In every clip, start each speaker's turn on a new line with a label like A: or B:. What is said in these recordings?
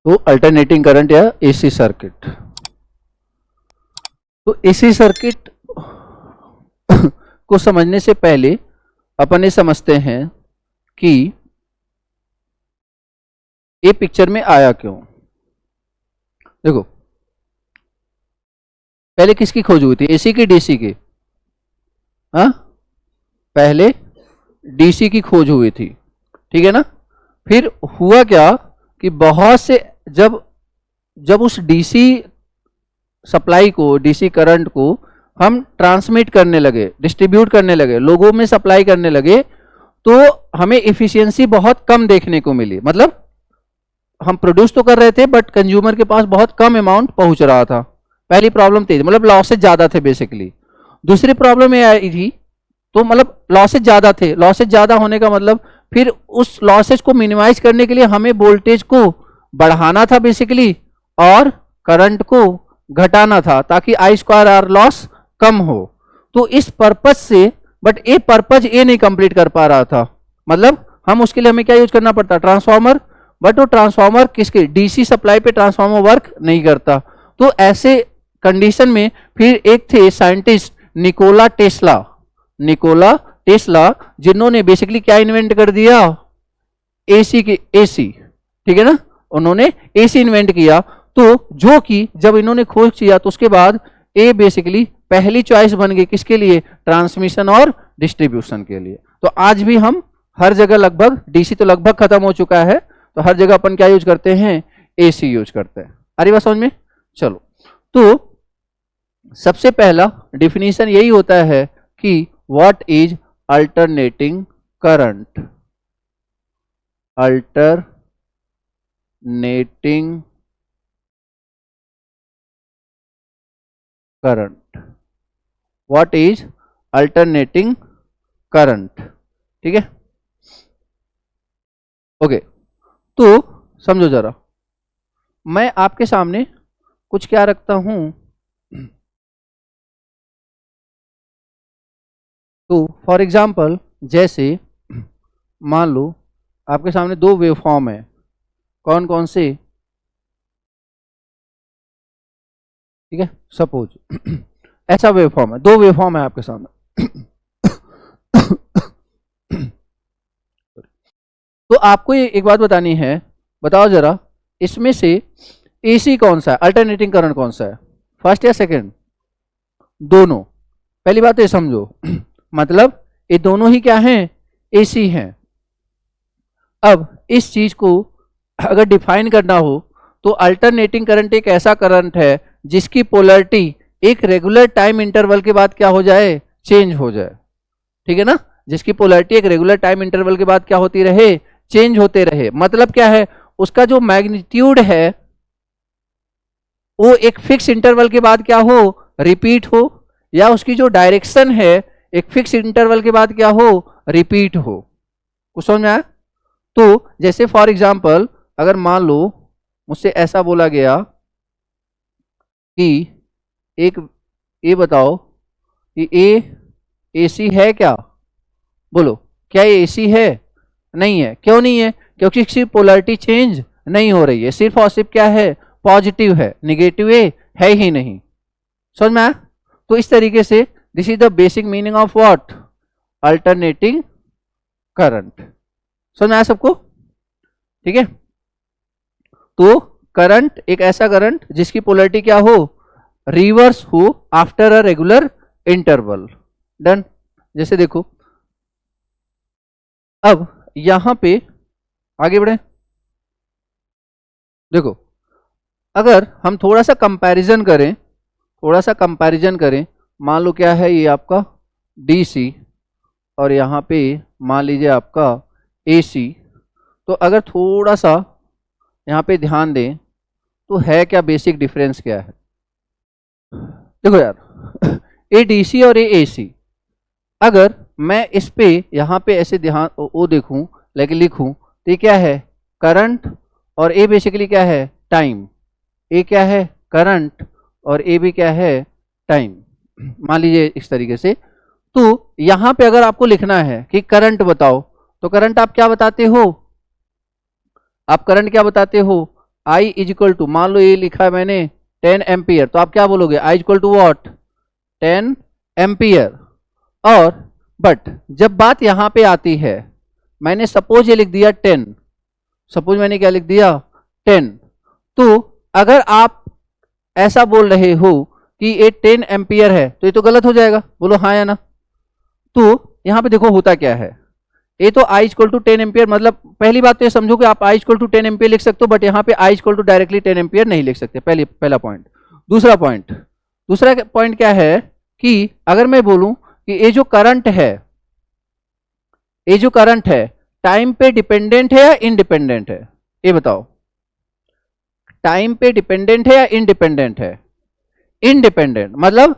A: तो alternating current या AC circuit. तो एसी सर्किट को समझने से पहले अपन ये समझते हैं कि ये पिक्चर में आया क्यों। देखो, पहले किसकी खोज हुई थी, एसी की डीसी की? हाँ, पहले डीसी की खोज हुई थी, ठीक है ना। फिर हुआ क्या कि बहुत से जब उस डीसी सप्लाई को, डीसी करंट को हम ट्रांसमिट करने लगे, डिस्ट्रीब्यूट करने लगे, लोगों में सप्लाई करने लगे, तो हमें इफिशियंसी बहुत कम देखने को मिली। मतलब हम प्रोड्यूस तो कर रहे थे बट कंज्यूमर के पास बहुत कम अमाउंट पहुंच रहा था। पहली प्रॉब्लम थी, मतलब लॉसेज ज्यादा थे बेसिकली। दूसरी प्रॉब्लम ये आई थी, तो मतलब लॉसेज ज्यादा थे, लॉसेज ज्यादा होने का मतलब फिर उस लॉसेज को मिनिमाइज करने के लिए हमें वोल्टेज को बढ़ाना था बेसिकली, और करंट को घटाना था ताकि आई स्क्वायर आर लॉस कम हो। तो इस पर्पज से, बट ये पर्पज ये नहीं कंप्लीट कर पा रहा था। मतलब हम उसके लिए हमें क्या यूज करना पड़ता, ट्रांसफार्मर, बट वो ट्रांसफार्मर किसके, डीसी सप्लाई पे ट्रांसफार्मर वर्क नहीं करता। तो ऐसे कंडीशन में फिर एक थे साइंटिस्ट निकोला टेस्ला, जिन्होंने बेसिकली क्या इन्वेंट कर दिया, एसी की एसी, ठीक है ना, उन्होंने एसी इन्वेंट किया। तो जो कि जब इन्होंने खोज किया तो उसके बाद ए बेसिकली पहली चॉइस बन गई किसके लिए, ट्रांसमिशन और डिस्ट्रीब्यूशन के लिए। तो आज भी हम हर जगह लगभग, डीसी तो लगभग खत्म हो चुका है, तो हर जगह अपन क्या यूज करते हैं, एसी यूज करते हैं। अरे बात समझ में। चलो, तो सबसे पहला डिफिनीशन यही होता है कि what is alternating current. Alternating current, what is alternating current, ठीक है। ओके, तो समझो जरा, मैं आपके सामने कुछ क्या रखता हूं, तो फॉर एग्जाम्पल जैसे मान लो आपके सामने दो वेवफॉर्म है, कौन कौन से, ठीक है, सपोज ऐसा वेवफॉर्म है, दो वेवफॉर्म है आपके सामने। तो आपको ये एक बात बतानी है, बताओ जरा इसमें से एसी कौन सा है, अल्टरनेटिंग करंट कौन सा है, फर्स्ट या सेकंड? दोनों। पहली बात तो ये समझो, मतलब ये दोनों ही क्या हैं, एसी हैं। अब इस चीज को अगर डिफाइन करना हो तो अल्टरनेटिंग करंट एक ऐसा करंट है जिसकी पोलैरिटी एक रेगुलर टाइम इंटरवल के बाद क्या हो जाए, चेंज हो जाए, ठीक है ना। जिसकी पोलैरिटी एक रेगुलर टाइम इंटरवल के बाद क्या होती रहे, चेंज होते रहे। मतलब क्या है, उसका जो मैग्नीट्यूड है वो एक फिक्स इंटरवल के बाद क्या हो, रिपीट हो, या उसकी जो डायरेक्शन है एक फिक्स इंटरवल के बाद क्या हो, रिपीट हो। कुछ समझ में आया? तो जैसे फॉर एग्जांपल अगर मान लो मुझसे ऐसा बोला गया कि एक ये बताओ कि एसी है क्या, बोलो क्या ये एसी है? नहीं है। क्यों नहीं है? क्योंकि सिर्फ पोलैरिटी चेंज नहीं हो रही है, सिर्फ और सिर्फ क्या है, पॉजिटिव है, निगेटिव है ही नहीं। समझ में आया? तो इस तरीके से this is the basic meaning of what, alternating current. समझ में आया सबको? ठीक है। तो करंट एक ऐसा करंट जिसकी पोलैरिटी क्या हो, रिवर्स हो after a regular interval. Done. जैसे देखो अब यहां पे आगे बढ़े, देखो अगर हम थोड़ा सा कंपैरिजन करें, मान लो क्या है ये आपका डीसी और यहाँ पे मान लीजिए आपका एसी। तो अगर थोड़ा सा यहाँ पे ध्यान दें तो है क्या, बेसिक डिफरेंस क्या है? देखो यार, ये डीसी और ये एसी, अगर मैं इस पे यहाँ पे ऐसे ध्यान वो देखूं, लेकिन लिखूं तो ये क्या है, करंट, और ये बेसिकली क्या है, टाइम। ये क्या है, करंट, और ये भी क्या है, टाइम। मान लीजिए इस तरीके से। तो यहां पे अगर आपको लिखना है कि करंट बताओ, तो करंट आप क्या बताते हो, आप करंट क्या बताते हो, I इज इक्वल टू, मान लो ये लिखा है मैंने 10 एम्पियर, तो आप क्या बोलोगे I equal to what 10 ampere. और बट जब बात यहां पे आती है, मैंने सपोज ये लिख दिया 10, सपोज मैंने क्या लिख दिया 10, तो अगर आप ऐसा बोल रहे हो कि ये 10 एम्पियर है तो ये तो गलत हो जाएगा, बोलो हाँ या ना। तो यहां पे देखो होता क्या है, ये तो I इक्वल टू 10 एम्पियर, मतलब पहली बात तो ये समझो कि आप I इक्वल टू 10 एम्पियर लिख सकते हो, बट यहाँ पे I equal to directly 10 ampere नहीं लिख सकते, पहला पॉइंट। दूसरा पॉइंट क्या है कि अगर मैं बोलूं कि ये जो करंट है टाइम पे डिपेंडेंट है या इंडिपेंडेंट है, ये बताओ। टाइम पे डिपेंडेंट है या इंडिपेंडेंट है? इंडिपेंडेंट, मतलब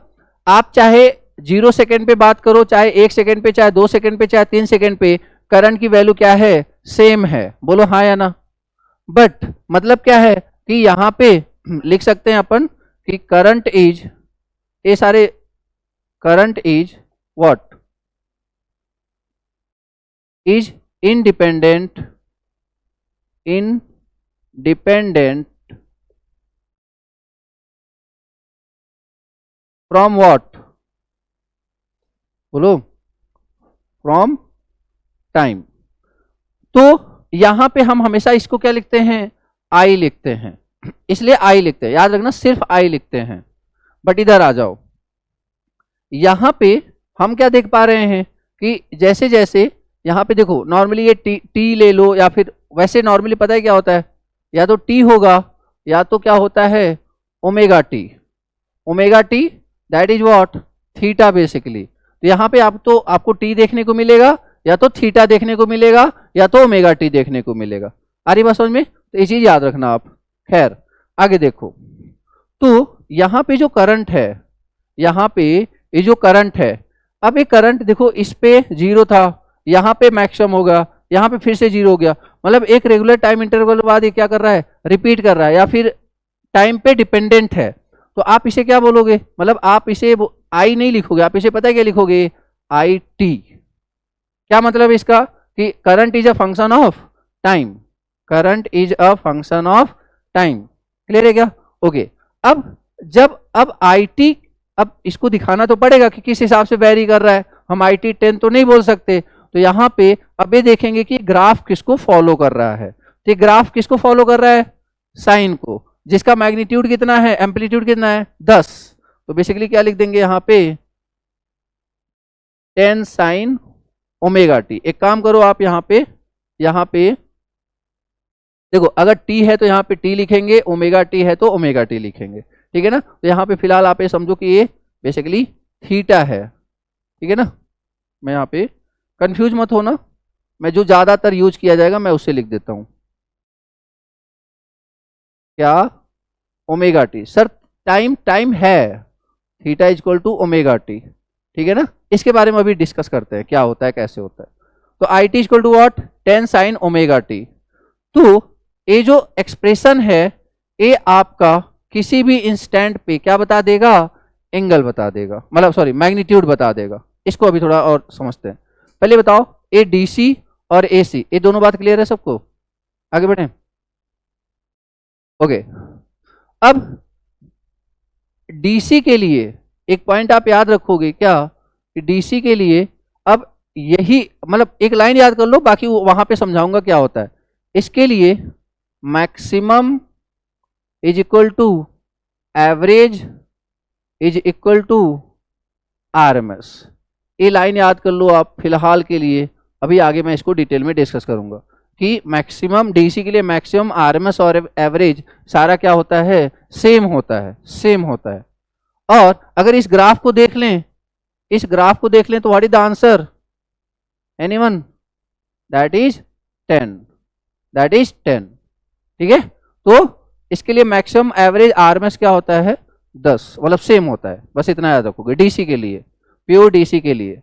A: आप चाहे 0 सेकेंड पे बात करो, चाहे 1 सेकेंड पे, चाहे 2 सेकेंड पे, चाहे 3 सेकेंड पे, करंट की वैल्यू क्या है, सेम है, बोलो हाँ या ना। बट मतलब क्या है कि यहां पे लिख सकते हैं अपन कि करंट इज, ये सारे current is what, is independent from what, बोलो फ्रॉम टाइम। तो यहां पे हम हमेशा इसको क्या लिखते हैं, आई लिखते हैं, इसलिए आई लिखते हैं, याद रखना सिर्फ आई लिखते हैं। बट इधर आ जाओ, यहां पे हम क्या देख पा रहे हैं कि जैसे जैसे यहां पे देखो, नॉर्मली ये टी ले लो, या फिर वैसे नॉर्मली पता है क्या होता है, या तो टी होगा या तो क्या होता है omega T that is what theta basically. तो यहाँ पे आपको टी देखने को मिलेगा, या तो थीटा देखने को मिलेगा, या तो ओमेगा टी देखने को मिलेगा। आ रही बात समझ में? तो ये चीज याद रखना आप। खैर आगे देखो, तो यहाँ पे जो करंट है, यहाँ पे ये जो करंट है, अब ये करंट देखो इस पे 0 था, यहाँ पे मैक्सिमम होगा, यहाँ पे फिर से 0 हो गया, मतलब एक रेगुलर टाइम इंटरवल बाद ये क्या कर रहा है, रिपीट कर रहा है, या फिर टाइम पे डिपेंडेंट है। तो आप इसे क्या बोलोगे, मतलब आप इसे आई नहीं लिखोगे, आप इसे पता है क्या लिखोगे, आई टी। क्या मतलब इसका कि current is a function of time, current is a function of time. Clear है क्या? ओके। अब आई टी, अब इसको दिखाना तो पड़ेगा कि किस हिसाब से वेरी कर रहा है, हम आई टी 10 तो नहीं बोल सकते। तो यहाँ पे अब ये देखेंगे कि ग्राफ किसको फॉलो कर रहा है, तो ये ग्राफ किसको फॉलो कर रहा है, साइन को, जिसका मैग्नीट्यूड कितना है, एम्पलीट्यूड कितना है 10। तो बेसिकली क्या लिख देंगे यहाँ पे 10 साइन ओमेगा टी। एक काम करो आप यहाँ पे देखो, अगर टी है तो यहाँ पे टी लिखेंगे, ओमेगा टी है तो ओमेगा टी लिखेंगे, ठीक है ना। तो यहाँ पे फिलहाल आप ये समझो कि ये बेसिकली थीटा है, ठीक है ना। मैं यहाँ पे कंफ्यूज मत होना, मैं जो ज्यादातर यूज किया जाएगा मैं उससे लिख देता हूं। क्या ओमेगा टी, सर टाइम है theta is equal to omega T, ठीक है ना। इसके बारे में अभी डिस्कस करते हैं क्या होता है कैसे होता है। तो I t equal to what 10 sine omega T. तो ये जो एक्सप्रेशन है ये आपका किसी भी इंस्टेंट पे क्या बता देगा, एंगल बता देगा, मतलब सॉरी मैग्नीट्यूड बता देगा। इसको अभी थोड़ा और समझते हैं। पहले बताओ ये डीसी और एसी, ये दोनों बात क्लियर है सबको? आगे बढ़े। ओके। अब डीसी के लिए एक पॉइंट आप याद रखोगे क्या, कि डीसी के लिए अब यही, मतलब एक लाइन याद कर लो, बाकी वहां पे समझाऊंगा क्या होता है। इसके लिए maximum is equal to average is equal to RMS. ये लाइन याद कर लो आप फिलहाल के लिए, अभी आगे मैं इसको डिटेल में डिस्कस करूंगा कि मैक्सिमम डीसी के लिए मैक्सिमम आरएमएस और एवरेज सारा क्या होता है, सेम होता है। और अगर इस ग्राफ को देख लें, तो what is the answer, anyone? That is 10, ठीक है। तो इसके लिए मैक्सिमम एवरेज आरएमएस क्या होता है 10, मतलब सेम होता है, बस इतना याद रखोगे डीसी के लिए, प्योर डीसी के लिए।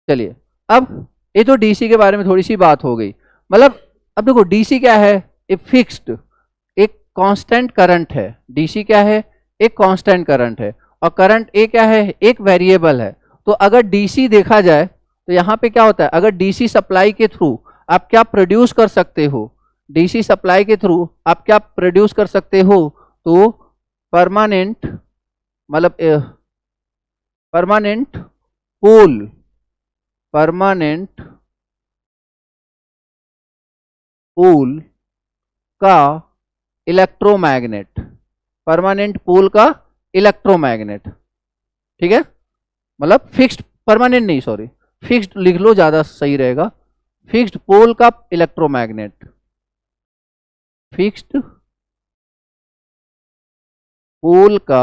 A: चलिए अब ये तो डीसी के बारे में थोड़ी सी बात हो गई, मतलब अब देखो डीसी क्या है, एक फिक्स्ड एक कांस्टेंट करंट है। डीसी क्या है, एक कांस्टेंट करंट है, और करंट ए क्या है, एक वेरिएबल है। तो अगर डीसी देखा जाए तो यहाँ पे क्या होता है, अगर डीसी सप्लाई के थ्रू आप क्या प्रोड्यूस कर सकते हो, डीसी सप्लाई के थ्रू आप क्या प्रोड्यूस कर सकते हो, तो परमानेंट, मतलब परमानेंट पोल, परमानेंट पोल का इलेक्ट्रोमैग्नेट, परमानेंट पोल का इलेक्ट्रोमैग्नेट, ठीक है, मतलब फिक्स्ड, परमानेंट नहीं, सॉरी, फिक्स्ड लिख लो ज्यादा सही रहेगा, फिक्स्ड पोल का इलेक्ट्रोमैग्नेट, फिक्स्ड पोल का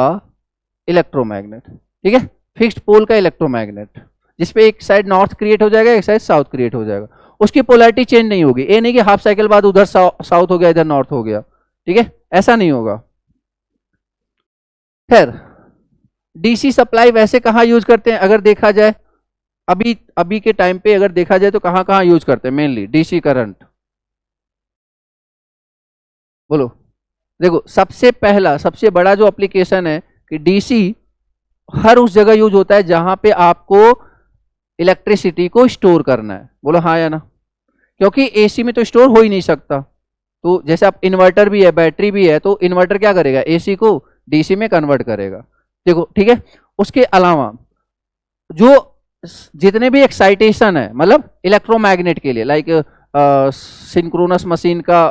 A: इलेक्ट्रोमैग्नेट, ठीक है, फिक्स्ड पोल का इलेक्ट्रोमैग्नेट, जिसपे एक साइड नॉर्थ क्रिएट हो जाएगा, एक साइड साउथ क्रिएट हो जाएगा, उसकी पोलैरिटी चेंज नहीं होगी, ये नहीं कि हाफ साइकिल बाद उधर साउथ हो गया इधर नॉर्थ हो गया, ठीक है, ऐसा नहीं होगा। खैर, डीसी सप्लाई वैसे कहाँ यूज करते हैं अगर देखा जाए, अभी अभी के टाइम पे अगर देखा जाए तो कहाँ कहाँ यूज करते हैं मेनली डीसी करंट, बोलो। देखो, सबसे पहला सबसे बड़ा जो एप्लीकेशन है कि डीसी हर उस जगह यूज होता है जहां पे आपको इलेक्ट्रिसिटी को स्टोर करना है, बोलो हाँ या ना, क्योंकि एसी में तो स्टोर हो ही नहीं सकता, तो जैसे आप इन्वर्टर भी है, बैटरी भी है, तो इन्वर्टर क्या करेगा, एसी को डीसी में कन्वर्ट करेगा, देखो, ठीक है। उसके अलावा जो जितने भी एक्साइटेशन है, मतलब इलेक्ट्रोमैग्नेट के लिए, लाइक सिंक्रोनस मशीन का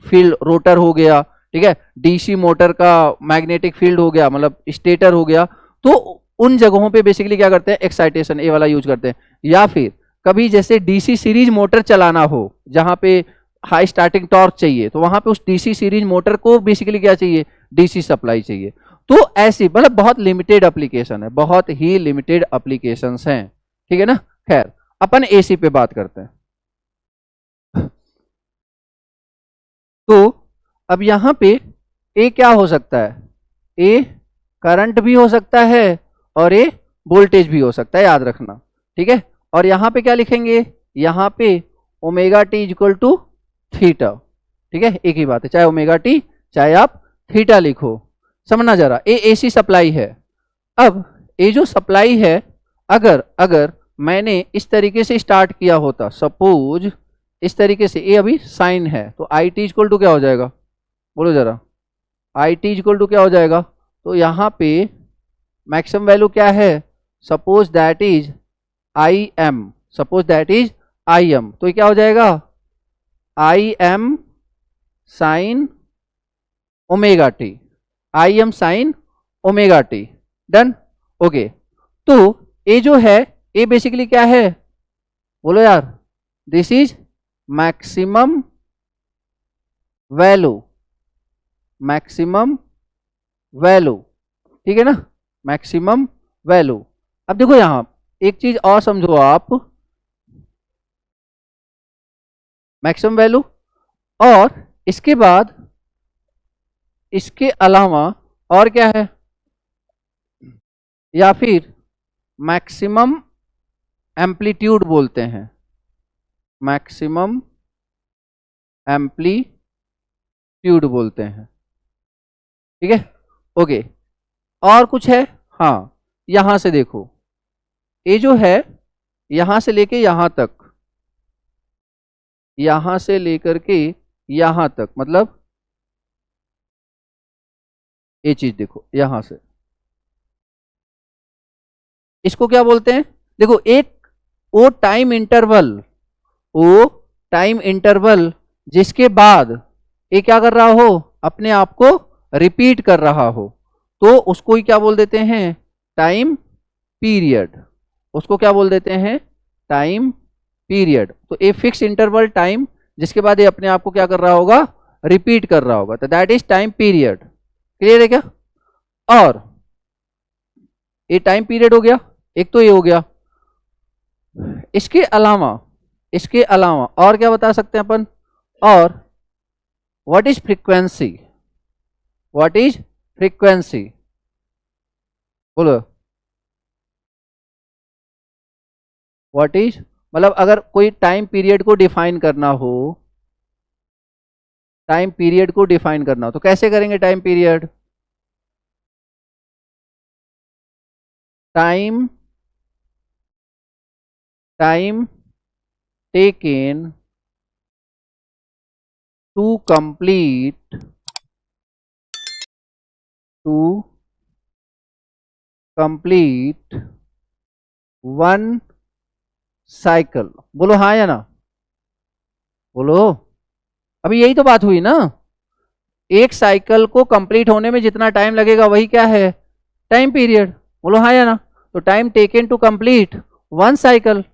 A: फील्ड रोटर हो गया, ठीक है, डीसी मोटर का मैग्नेटिक फील्ड हो गया, मतलब स्टेटर हो गया, तो उन जगहों पे बेसिकली क्या करते हैं, एक्साइटेशन ए वाला यूज करते हैं। या फिर कभी जैसे डीसी सीरीज मोटर चलाना हो, जहां पे हाई स्टार्टिंग टॉर्क चाहिए, तो वहां पे उस डीसी सीरीज मोटर को बेसिकली क्या चाहिए, डीसी सप्लाई चाहिए। तो ऐसी मतलब बहुत लिमिटेड एप्लीकेशन है, बहुत ही लिमिटेड एप्लीकेशंस हैं, ठीक है ना। खैर, अपन एसी पे बात करते हैं। तो अब यहां पे ए क्या हो सकता है, ए करंट भी हो सकता है और ए वोल्टेज भी हो सकता है, याद रखना, ठीक है। और यहां पे क्या लिखेंगे, यहां पे omega t equal to theta, ठीक है, एक ही बात है, चाहे ओमेगा टी चाहे आप थीटा लिखो, समझना जरा। ए एसी सप्लाई है। अब ये जो सप्लाई है, अगर अगर मैंने इस तरीके से स्टार्ट किया होता, सपोज इस तरीके से, ये अभी साइन है, तो आई टी इक्वल टू क्या हो जाएगा, बोलो जरा, आई टी इक्वल टू क्या हो जाएगा, तो यहाँ पे मैक्सिमम वैल्यू क्या है, suppose that is I am, suppose that is I am, तो ये क्या हो जाएगा, आई एम साइन ओमेगा टी, आई M sine omega T, done, okay. तो ये जो है, ये बेसिकली क्या है, बोलो यार, this is maximum value, maximum value, ठीक है ना, मैक्सिमम वैल्यू। अब देखो यहां एक चीज और समझो आप, मैक्सिमम वैल्यू, और इसके बाद इसके अलावा और क्या है, या फिर मैक्सिमम एम्पलीट्यूड बोलते हैं, मैक्सिमम एम्पलीट्यूड बोलते हैं, ठीक है, ओके। और कुछ है, हाँ, यहां से देखो, ये जो है यहां से लेके यहां तक, यहां से लेकर के यहां तक, मतलब ये चीज देखो यहां से, इसको क्या बोलते हैं, देखो एक वो टाइम इंटरवल, वो टाइम इंटरवल जिसके बाद ये क्या कर रहा हो, अपने आप को रिपीट कर रहा हो, तो उसको ही क्या बोल देते हैं, टाइम पीरियड, उसको क्या बोल देते हैं, टाइम पीरियड। तो ए फिक्स इंटरवल टाइम जिसके बाद ये अपने आप को क्या कर रहा होगा, रिपीट कर रहा होगा, तो that is time period. Clear है क्या। और ये टाइम पीरियड हो गया, एक तो ये हो गया, इसके अलावा, इसके अलावा और क्या बता सकते हैं अपन, और what is frequency, what is frequency, बोलो, व्हाट इज, मतलब अगर कोई टाइम पीरियड को डिफाइन करना हो, टाइम पीरियड को डिफाइन करना हो तो कैसे करेंगे, time period, time, time taken to complete one cycle. बोलो हाँ या ना, बोलो। अभी यही तो बात हुई ना, एक साइकिल को कंप्लीट होने में जितना टाइम लगेगा वही क्या है, टाइम पीरियड। बोलो हाँ या ना। तो time taken to complete one cycle.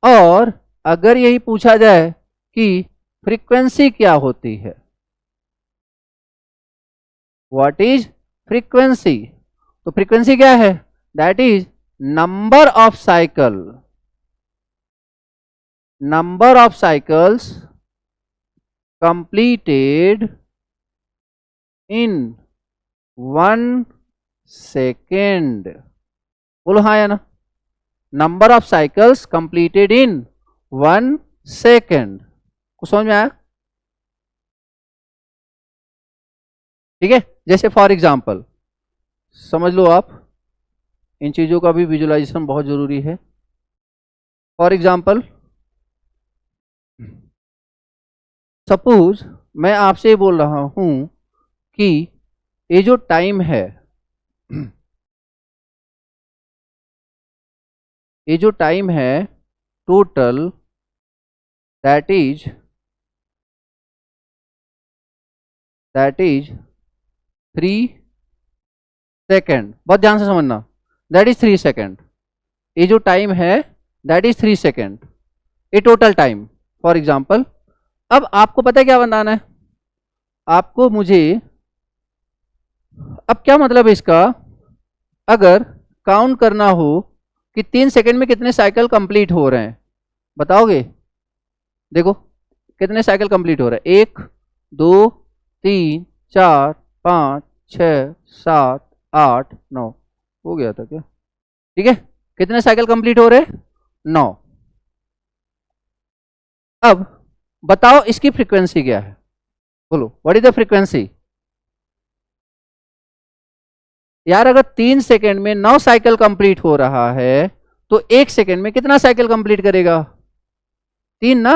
A: और अगर यही पूछा जाए कि फ्रीक्वेंसी क्या होती है, व्हाट इज फ्रीक्वेंसी, तो फ्रीक्वेंसी क्या है, that is number of cycles completed in 1 second। बोलो हाँ या ना, number of cycles completed in 1 second। कुछ समझ में आया? ठीक है, जैसे फॉर एग्जाम्पल समझ लो आप, इन चीजों का भी विजुअलाइजेशन बहुत जरूरी है। फॉर एग्जाम्पल सपोज मैं आपसे ये बोल रहा हूं कि ये जो टाइम है, ये जो टाइम है टोटल, दैट इज 3 सेकेंड। बहुत ध्यान से समझना, दैट इज 3 सेकेंड। ये जो टाइम है दैट इज 3 सेकेंड, ये टोटल टाइम। फॉर एग्जाम्पल अब आपको पता है क्या बनाना है, आपको मुझे, अब क्या मतलब है इसका, अगर काउंट करना हो कि 3 सेकेंड में कितने साइकिल कंप्लीट हो रहे हैं, बताओगे? देखो कितने साइकिल कंप्लीट हो रहे हैं, 1 2 3 4 5 6 7 8 9, हो गया था क्या? ठीक है, कितने साइकिल कंप्लीट हो रहे, 9। अब बताओ इसकी फ्रीक्वेंसी क्या है, बोलो व्हाट इज द फ्रीक्वेंसी। यार अगर 3 सेकेंड में 9 साइकिल कंप्लीट हो रहा है तो 1 सेकेंड में कितना साइकिल कंप्लीट करेगा, 3 ना।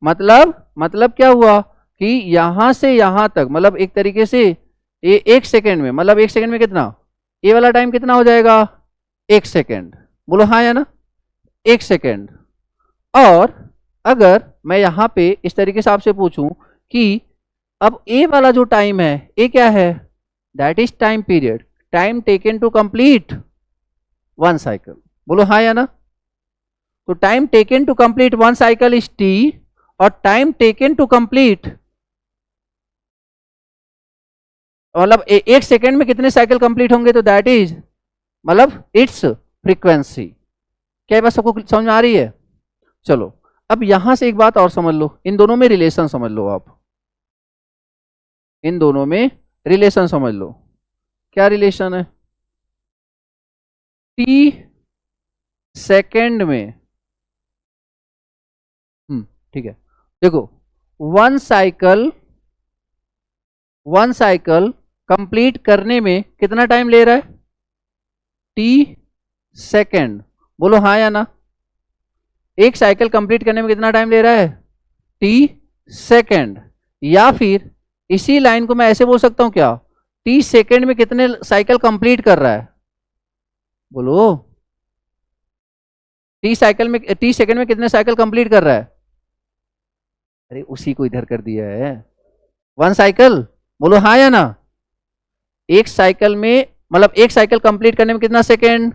A: मतलब क्या हुआ कि यहां से यहां तक, मतलब एक तरीके से ये 1 सेकेंड में, मतलब 1 सेकेंड में कितना, ये वाला टाइम कितना हो जाएगा, 1 सेकेंड। बोलो हाँ या ना, 1 सेकेंड। और अगर मैं यहां पे इस तरीके से आपसे पूछूं कि अब ए वाला जो टाइम है, ये क्या है, that is time period, time taken to complete one cycle. बोलो हाँ या ना। तो time taken to complete one cycle is t, और टाइम टेकन टू कंप्लीट, मतलब 1 सेकेंड में कितने साइकिल कंप्लीट होंगे, तो दैट इज मतलब इट्स फ्रीक्वेंसी। क्या बात सबको समझ में आ रही है? चलो अब यहां से एक बात और समझ लो, इन दोनों में रिलेशन समझ लो आप, इन दोनों में रिलेशन समझ लो। क्या रिलेशन है, टी सेकेंड में, ठीक है, देखो वन साइकिल कंप्लीट करने में कितना टाइम ले रहा है, टी सेकेंड। बोलो हाँ या ना, एक साइकिल कंप्लीट करने में कितना टाइम ले रहा है, टी सेकेंड। या फिर इसी लाइन को मैं ऐसे बोल सकता हूं क्या, टी सेकेंड में कितने साइकिल कंप्लीट कर रहा है, बोलो टी सेकेंड में कितने साइकिल कंप्लीट कर रहा है, अरे उसी को इधर कर दिया है, वन साइकिल। बोलो हाँ या ना, एक साइकिल में, मतलब एक साइकिल कंप्लीट करने में कितना सेकेंड,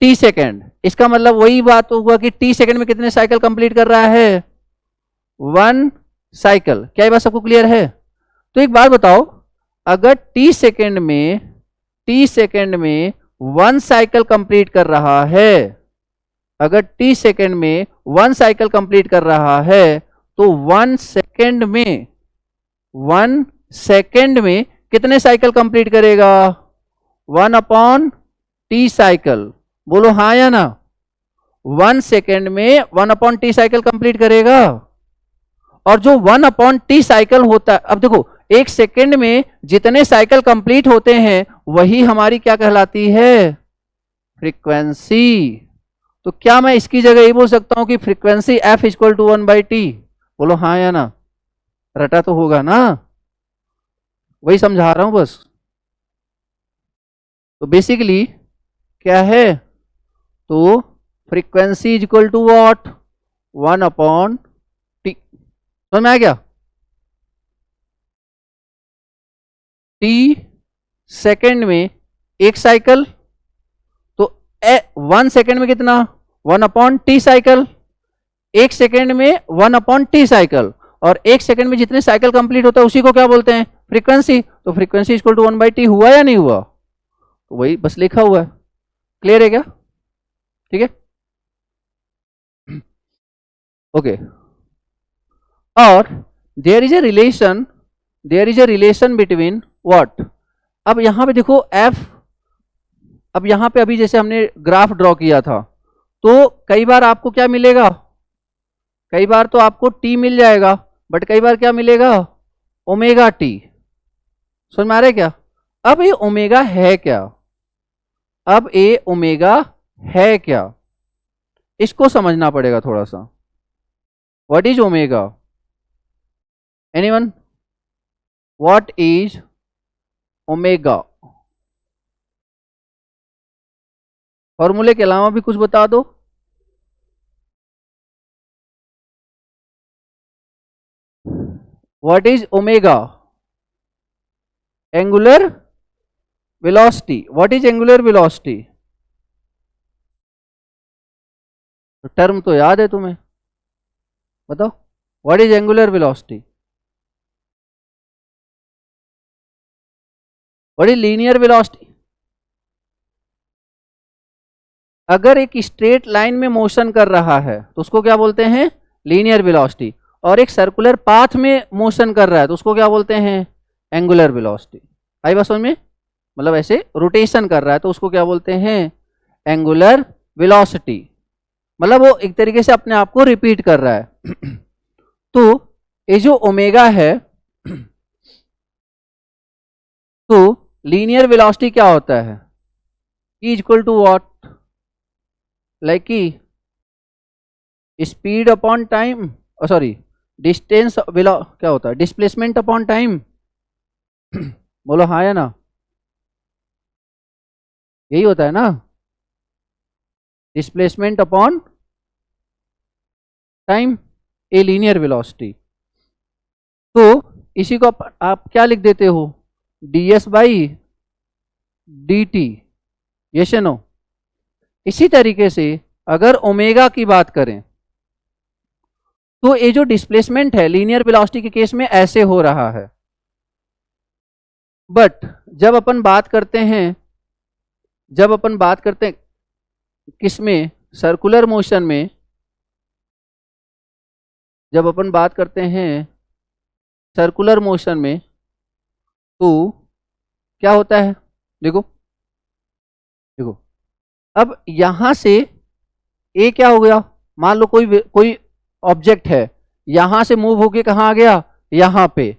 A: टी सेकेंड। इसका मतलब वही बात हुआ कि टी सेकेंड में कितने साइकिल कंप्लीट कर रहा है, वन साइकिल। क्या ये बात सबको क्लियर है? तो एक बात बताओ, अगर टी सेकेंड में वन साइकिल कंप्लीट कर रहा है, अगर टी सेकेंड में वन साइकिल कंप्लीट कर रहा है, तो 1 सेकेंड में कितने साइकिल कंप्लीट करेगा, 1/t साइकिल। बोलो हाँ या ना, 1 सेकेंड में 1/t साइकिल कंप्लीट करेगा। और जो 1/t साइकिल होता है, अब देखो 1 सेकेंड में जितने साइकिल कंप्लीट होते हैं वही हमारी क्या कहलाती है, फ्रीक्वेंसी। तो क्या मैं इसकी जगह ये बोल सकता हूं कि फ्रीक्वेंसी f = 1/t? बोलो हाँ या ना। रटा तो होगा ना, वही समझा रहा हूं बस। तो बेसिकली क्या है, तो frequency is equal to what, 1/t। समझ में आ गया? t सेकेंड में एक साइकिल, तो 1 सेकेंड में कितना, 1/t साइकिल। एक सेकेंड में 1/t साइकिल, और एक सेकेंड में जितने साइकिल कंप्लीट होता है उसी को क्या बोलते हैं, फ्रीक्वेंसी। तो फ्रीक्वेंसी इक्वल टू 1/t हुआ या नहीं हुआ, तो वही बस लिखा हुआ है। क्लियर है क्या? ठीक है, ओके। और there is a relation between what, अब यहां पे देखो f, अब यहां पे अभी जैसे हमने ग्राफ ड्रॉ किया था, तो कई बार आपको क्या मिलेगा, कई बार तो आपको t मिल जाएगा, बट कई बार क्या मिलेगा, ओमेगा t। समझ में आ रहा है क्या? अब ये ओमेगा है क्या, अब ये ओमेगा है क्या, इसको समझना पड़ेगा थोड़ा सा। What is omega, anyone, what is omega? फॉर्मूले के अलावा भी कुछ बता दो। What is omega? Angular velocity. What is angular velocity? Term तो याद है तुम्हें, बताओ। What is angular velocity? What is linear velocity? अगर एक स्ट्रेट लाइन में मोशन कर रहा है तो उसको क्या बोलते हैं, लीनियर वेलोसिटी। और एक सर्कुलर पाथ में मोशन कर रहा है तो उसको क्या बोलते हैं, एंगुलर वेलोसिटी। आई बात समझ में? मतलब ऐसे रोटेशन कर रहा है तो उसको क्या बोलते हैं, एंगुलर वेलोसिटी। मतलब वो एक तरीके से अपने आप को रिपीट कर रहा है। तो ये जो ओमेगा है, तो लीनियर वेलोसिटी क्या होता है, E equal to what, like की speed upon time, sorry distance, क्या होता है, डिस्प्लेसमेंट अपॉन टाइम। बोलो हाँ या ना, यही होता है ना, displacement upon time, a linear velocity. तो इसी को आप क्या लिख देते हो, ds बाई dt, यस या नो। इसी तरीके से अगर ओमेगा की बात करें तो ये जो डिस्प्लेसमेंट है लीनियर वेलोसिटी के केस में ऐसे हो रहा है, बट जब अपन बात करते हैं किसमें, सर्कुलर मोशन में, जब अपन बात करते हैं सर्कुलर मोशन में, तो क्या होता है, देखो देखो, अब यहां से ए क्या हो गया, मान लो कोई ऑब्जेक्ट है, यहां से मूव होके कहां आ गया, यहां पे,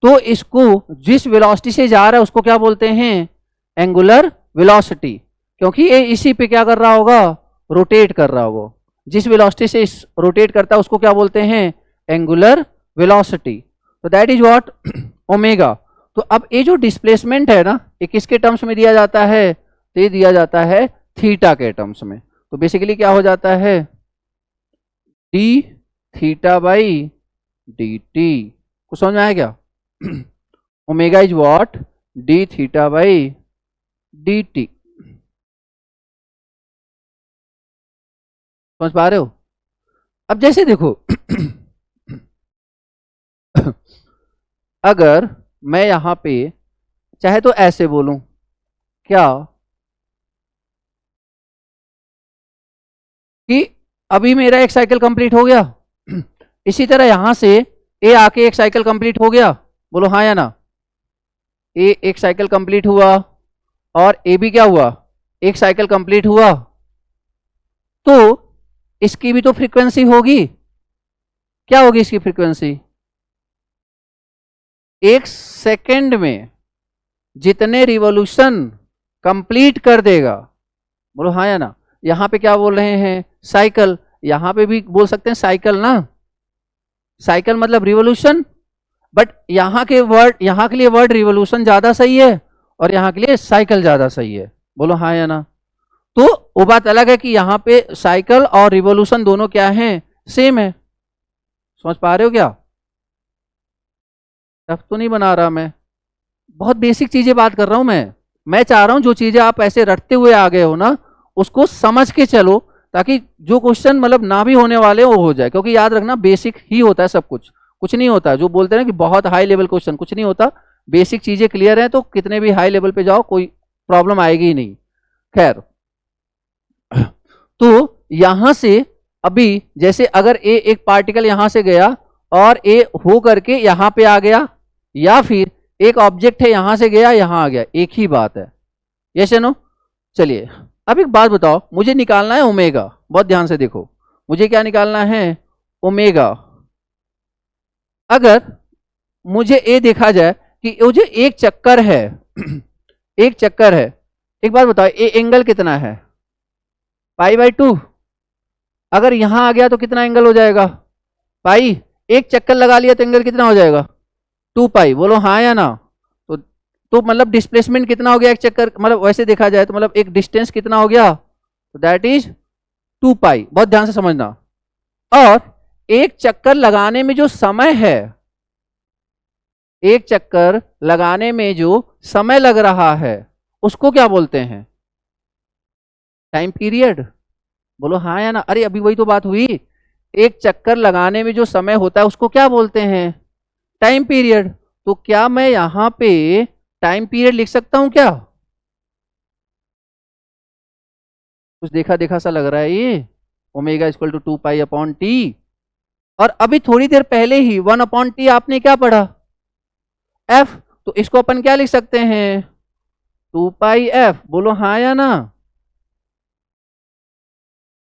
A: तो इसको जिस वेलोसिटी से जा रहा है उसको क्या बोलते हैं, एंगुलर वेलोसिटी। क्योंकि ये इसी पे क्या कर रहा होगा, रोटेट कर रहा होगा। जिस वेलोसिटी से रोटेट करता है उसको क्या बोलते हैं, एंगुलर वेलोसिटी। तो दैट इज व्हाट, ओमेगा। तो अब ये जो डिस्प्लेसमेंट है ना, ये किसके टर्म्स में दिया जाता है, तो ये दिया जाता है थीटा के टर्म्स में। तो बेसिकली क्या हो जाता है, D theta by D T. कुछ समझ में आया क्या? Omega is what, D theta by D T. समझ पा रहे हो? अब जैसे देखो, अगर मैं यहां पे चाहे तो ऐसे बोलूं, क्या कि अभी मेरा एक साइकिल कंप्लीट हो गया, इसी तरह यहां से ए आके एक साइकिल कंप्लीट हो गया, बोलो हाँ या ना। ए एक साइकिल कंप्लीट हुआ और ए भी क्या हुआ, एक साइकिल कंप्लीट हुआ, तो इसकी भी तो फ्रीक्वेंसी होगी। क्या होगी इसकी फ्रीक्वेंसी, एक सेकंड में जितने रिवॉल्यूशन कंप्लीट कर देगा, बोलो हाँ या ना। यहां पे क्या बोल रहे हैं, साइकिल, यहां पे भी बोल सकते हैं साइकिल ना, साइकिल मतलब रिवॉल्यूशन। बट यहाँ के लिए वर्ड रिवोल्यूशन ज्यादा सही है और यहाँ के लिए साइकिल ज्यादा सही है। बोलो हाँ या ना। तो वो बात अलग है कि यहाँ पे साइकिल और रिवोल्यूशन दोनों क्या है, सेम है। समझ पा रहे हो क्या? टफ तो नहीं बना रहा मैं, बहुत बेसिक चीजें बात कर रहा हूं मैं चाह रहा हूं जो चीजें आप ऐसे रटते हुए आ गए हो ना उसको समझ के चलो, ताकि जो क्वेश्चन मतलब ना भी होने वाले वो हो जाए। क्योंकि याद रखना बेसिक ही होता है सब कुछ, कुछ नहीं होता। जो बोलते हैं ना कि बहुत हाई लेवल क्वेश्चन, कुछ नहीं होता। बेसिक चीजें क्लियर है तो कितने भी हाई लेवल पे जाओ कोई प्रॉब्लम आएगी ही नहीं। खैर, तो यहां से अभी जैसे अगर ए एक पार्टिकल यहां से गया और ए हो करके यहां पे आ गया, या फिर एक ऑब्जेक्ट है यहां से गया यहां आ गया, एक ही बात है। यस या नो? चलिए अब एक बात बताओ, मुझे निकालना है ओमेगा। बहुत ध्यान से देखो, मुझे क्या निकालना है? ओमेगा। अगर मुझे ए देखा जाए कि वो जो एक चक्कर है एक चक्कर है, एक बात बताओ ए एंगल कितना है? π/2। अगर यहां आ गया तो कितना एंगल हो जाएगा? पाई। एक चक्कर लगा लिया तो एंगल कितना हो जाएगा? 2π। बोलो हाँ या ना। तो मतलब डिस्प्लेसमेंट कितना हो गया एक चक्कर, मतलब वैसे देखा जाए तो मतलब एक डिस्टेंस कितना हो गया? तो दैट इज 2π। बहुत ध्यान से समझना। और एक चक्कर लगाने में जो समय है, एक चक्कर लगाने में जो समय लग रहा है उसको क्या बोलते हैं? Time period. बोलो हाँ या ना। अरे अभी वही तो बात हुई, एक चक्कर लगाने में जो समय होता है उसको क्या बोलते हैं? Time period. तो क्या मैं यहां पे टाइम पीरियड लिख सकता हूं क्या? कुछ देखा देखा सा लग रहा है ये। Omega equal to 2π/t। और अभी थोड़ी देर पहले ही 1/t आपने क्या पढ़ा? f। तो इसको अपन क्या लिख सकते हैं? 2πf। बोलो हाँ या ना।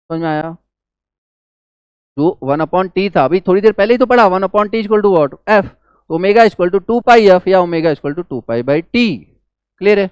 A: समझ में आया? जो 1/t था अभी थोड़ी देर पहले ही तो पढ़ा, 1/t equal to what? f। Omega equal to 2πf या omega equal to 2π/t। Clear है?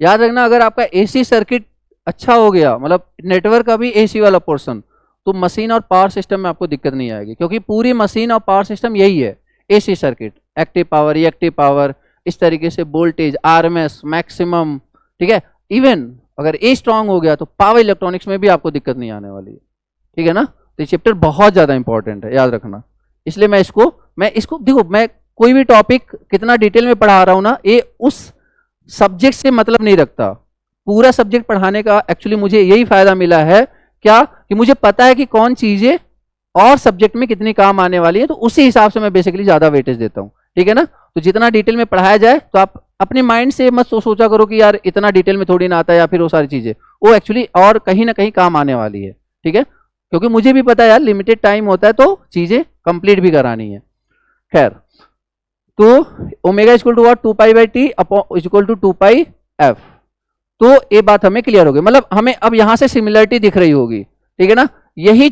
A: याद रखना, अगर आपका एसी सर्किट अच्छा हो गया, मतलब नेटवर्क का भी एसी वाला पोर्शन, तो मशीन और पावर सिस्टम में आपको दिक्कत नहीं आएगी। क्योंकि पूरी मशीन और पावर सिस्टम यही है, AC circuit, active power, reactive power, इस तरीके से वोल्टेज, आरएमएस, मैक्सिमम। ठीक है? इवन अगर ए स्ट्रांग हो गया तो पावर इलेक्ट्रॉनिक्स में भी आपको दिक्कत नहीं आने वाली है। ठीक है ना? तो ये चैप्टर बहुत ज्यादा इंपॉर्टेंट है, याद रखना। इसलिए मैं इसको देखो, मैं कोई भी टॉपिक कितना डिटेल में पढ़ा रहा हूं ना, ये उस सब्जेक्ट से मतलब नहीं रखता। पूरा सब्जेक्ट पढ़ाने का एक्चुअली मुझे यही फायदा मिला है, क्या कि मुझे पता है कि कौन चीजें और सब्जेक्ट में कितनी काम आने वाली है, तो उसी हिसाब से मैं बेसिकली ज्यादा वेटेज देता हूं। ठीक है ना? तो जितना डिटेल में पढ़ाया जाए, तो आप अपने माइंड से मत सोचा करो कि यार इतना डिटेल में थोड़ी ना आता है, या फिर वो सारी चीजें वो एक्चुअली और कहीं ना कहीं काम आने वाली है। ठीक है? क्योंकि मुझे भी पता है यार लिमिटेड टाइम होता है तो चीजें कंप्लीट भी करानी है। खैर, तो omega equal to what? 2π/t equal to 2πf। तो ये बात हमें क्लियर हो गई, मतलब हमें अब यहां से सिमिलरिटी दिख रही होगी। ठीक है ना? यही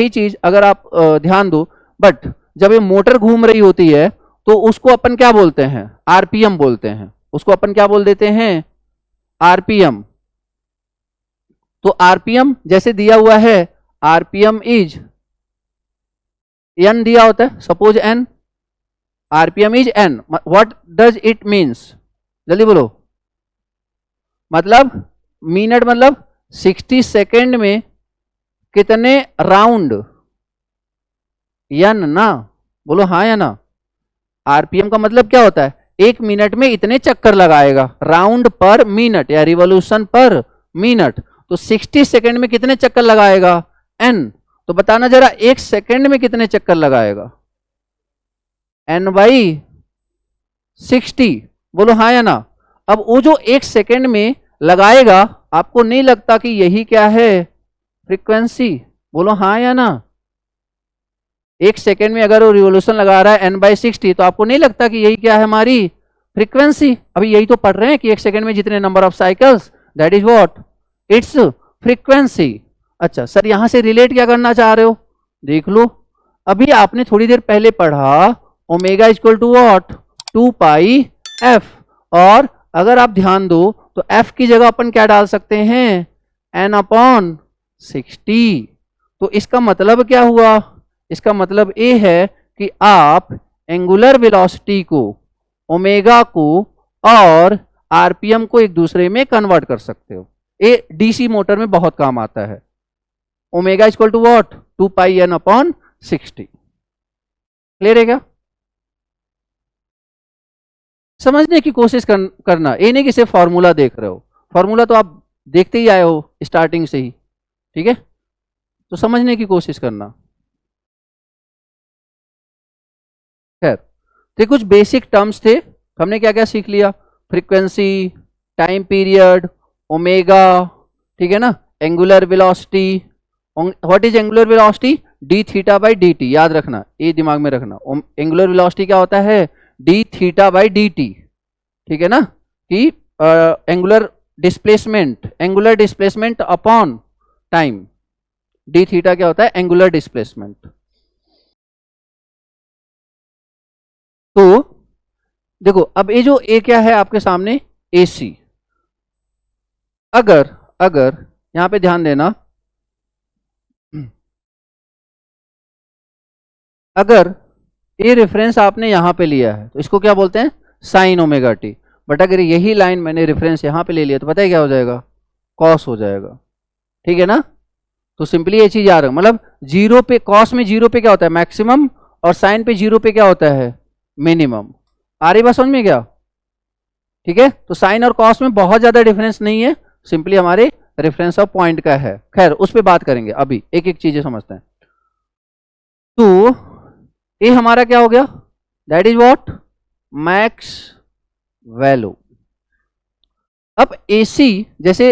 A: चीज अगर आप ध्यान दो, बट जब ये मोटर घूम रही होती है तो उसको अपन क्या बोलते हैं? आरपीएम बोलते हैं। उसको अपन क्या बोल देते हैं? आरपीएम। तो आरपीएम जैसे दिया हुआ है, आरपीएम इज एन दिया होता है, suppose N, RPM is N. What does it means? जल्दी बोलो। मतलब मिनट, मतलब 60 सेकेंड में कितने राउंड? एन ना। बोलो हाँ या ना। आरपीएम का मतलब क्या होता है? एक मिनट में इतने चक्कर लगाएगा, राउंड पर मिनट या रिवॉल्यूशन पर मिनट। तो 60 सेकेंड में कितने चक्कर लगाएगा? एन। तो बताना जरा, एक सेकेंड में कितने चक्कर लगाएगा? n/60। बोलो हाँ या ना। अब वो जो एक सेकेंड में लगाएगा, आपको नहीं लगता कि यही क्या है? फ्रीक्वेंसी। बोलो हाँ या ना। एक सेकेंड में अगर वो रिवोल्यूशन लगा रहा है n/60, तो आपको नहीं लगता कि यही क्या है? हमारी फ्रीक्वेंसी। अभी यही तो पढ़ रहे हैं कि एक सेकेंड में जितने number of cycles, that is what? It's frequency. अच्छा सर, यहां से रिलेट क्या करना चाह रहे हो? देख लो, अभी आपने थोड़ी देर पहले पढ़ा omega equal to what? 2πf। और अगर आप ध्यान दो तो f की जगह अपन क्या डाल सकते हैं? n/60। तो इसका मतलब क्या हुआ, इसका मतलब ये है कि आप एंगुलर वेलोसिटी को, ओमेगा को और आरपीएम को एक दूसरे में कन्वर्ट कर सकते हो। ये डीसी मोटर में बहुत काम आता है। Omega equal to what, 2 pi N upon 60। Clear है क्या? समझने की कोशिश करना, ये नहीं कि सिर्फ फॉर्मूला देख रहे हो, फॉर्मूला तो आप देखते ही आए हो स्टार्टिंग से ही, ठीक है? तो समझने की कोशिश करना। खैर, तो कुछ बेसिक टर्म्स थे, हमने क्या क्या सीख लिया, फ्रीक्वेंसी, टाइम पीरियड, ओमेगा, ठीक है ना, angular velocity. What is angular velocity, D theta by D T, याद रखना, ये दिमाग में रखना। एंगुलर वेलोसिटी क्या होता है, D theta by D T, ठीक है ना, कि angular displacement upon time. D theta क्या होता है, एंगुलर डिस्प्लेसमेंट। तो देखो अब ये जो ए क्या है आपके सामने, एसी। अगर यहां पे ध्यान देना, अगर ये रेफरेंस आपने यहां पे लिया है तो इसको क्या बोलते हैं, साइन ओमेगा टी। बट अगर यही लाइन मैंने रेफरेंस यहां पे ले लिया तो पता है क्या हो जाएगा, कॉस हो जाएगा, ठीक है ना। तो सिंपली ये चीज याद रख, मतलब जीरो पे, कॉस में जीरो पे क्या होता है, मैक्सिमम, और साइन पे जीरो पे क्या होता है, मिनिमम। आ रही बात समझ में क्या? ठीक है, तो साइन और कॉस में बहुत ज्यादा डिफरेंस नहीं है, सिंपली हमारे रेफरेंस ऑफ पॉइंट का है। खैर उस पर बात करेंगे, अभी एक एक चीजें समझते हैं। तो ये हमारा क्या हो गया, that is what, max value. अब एसी, जैसे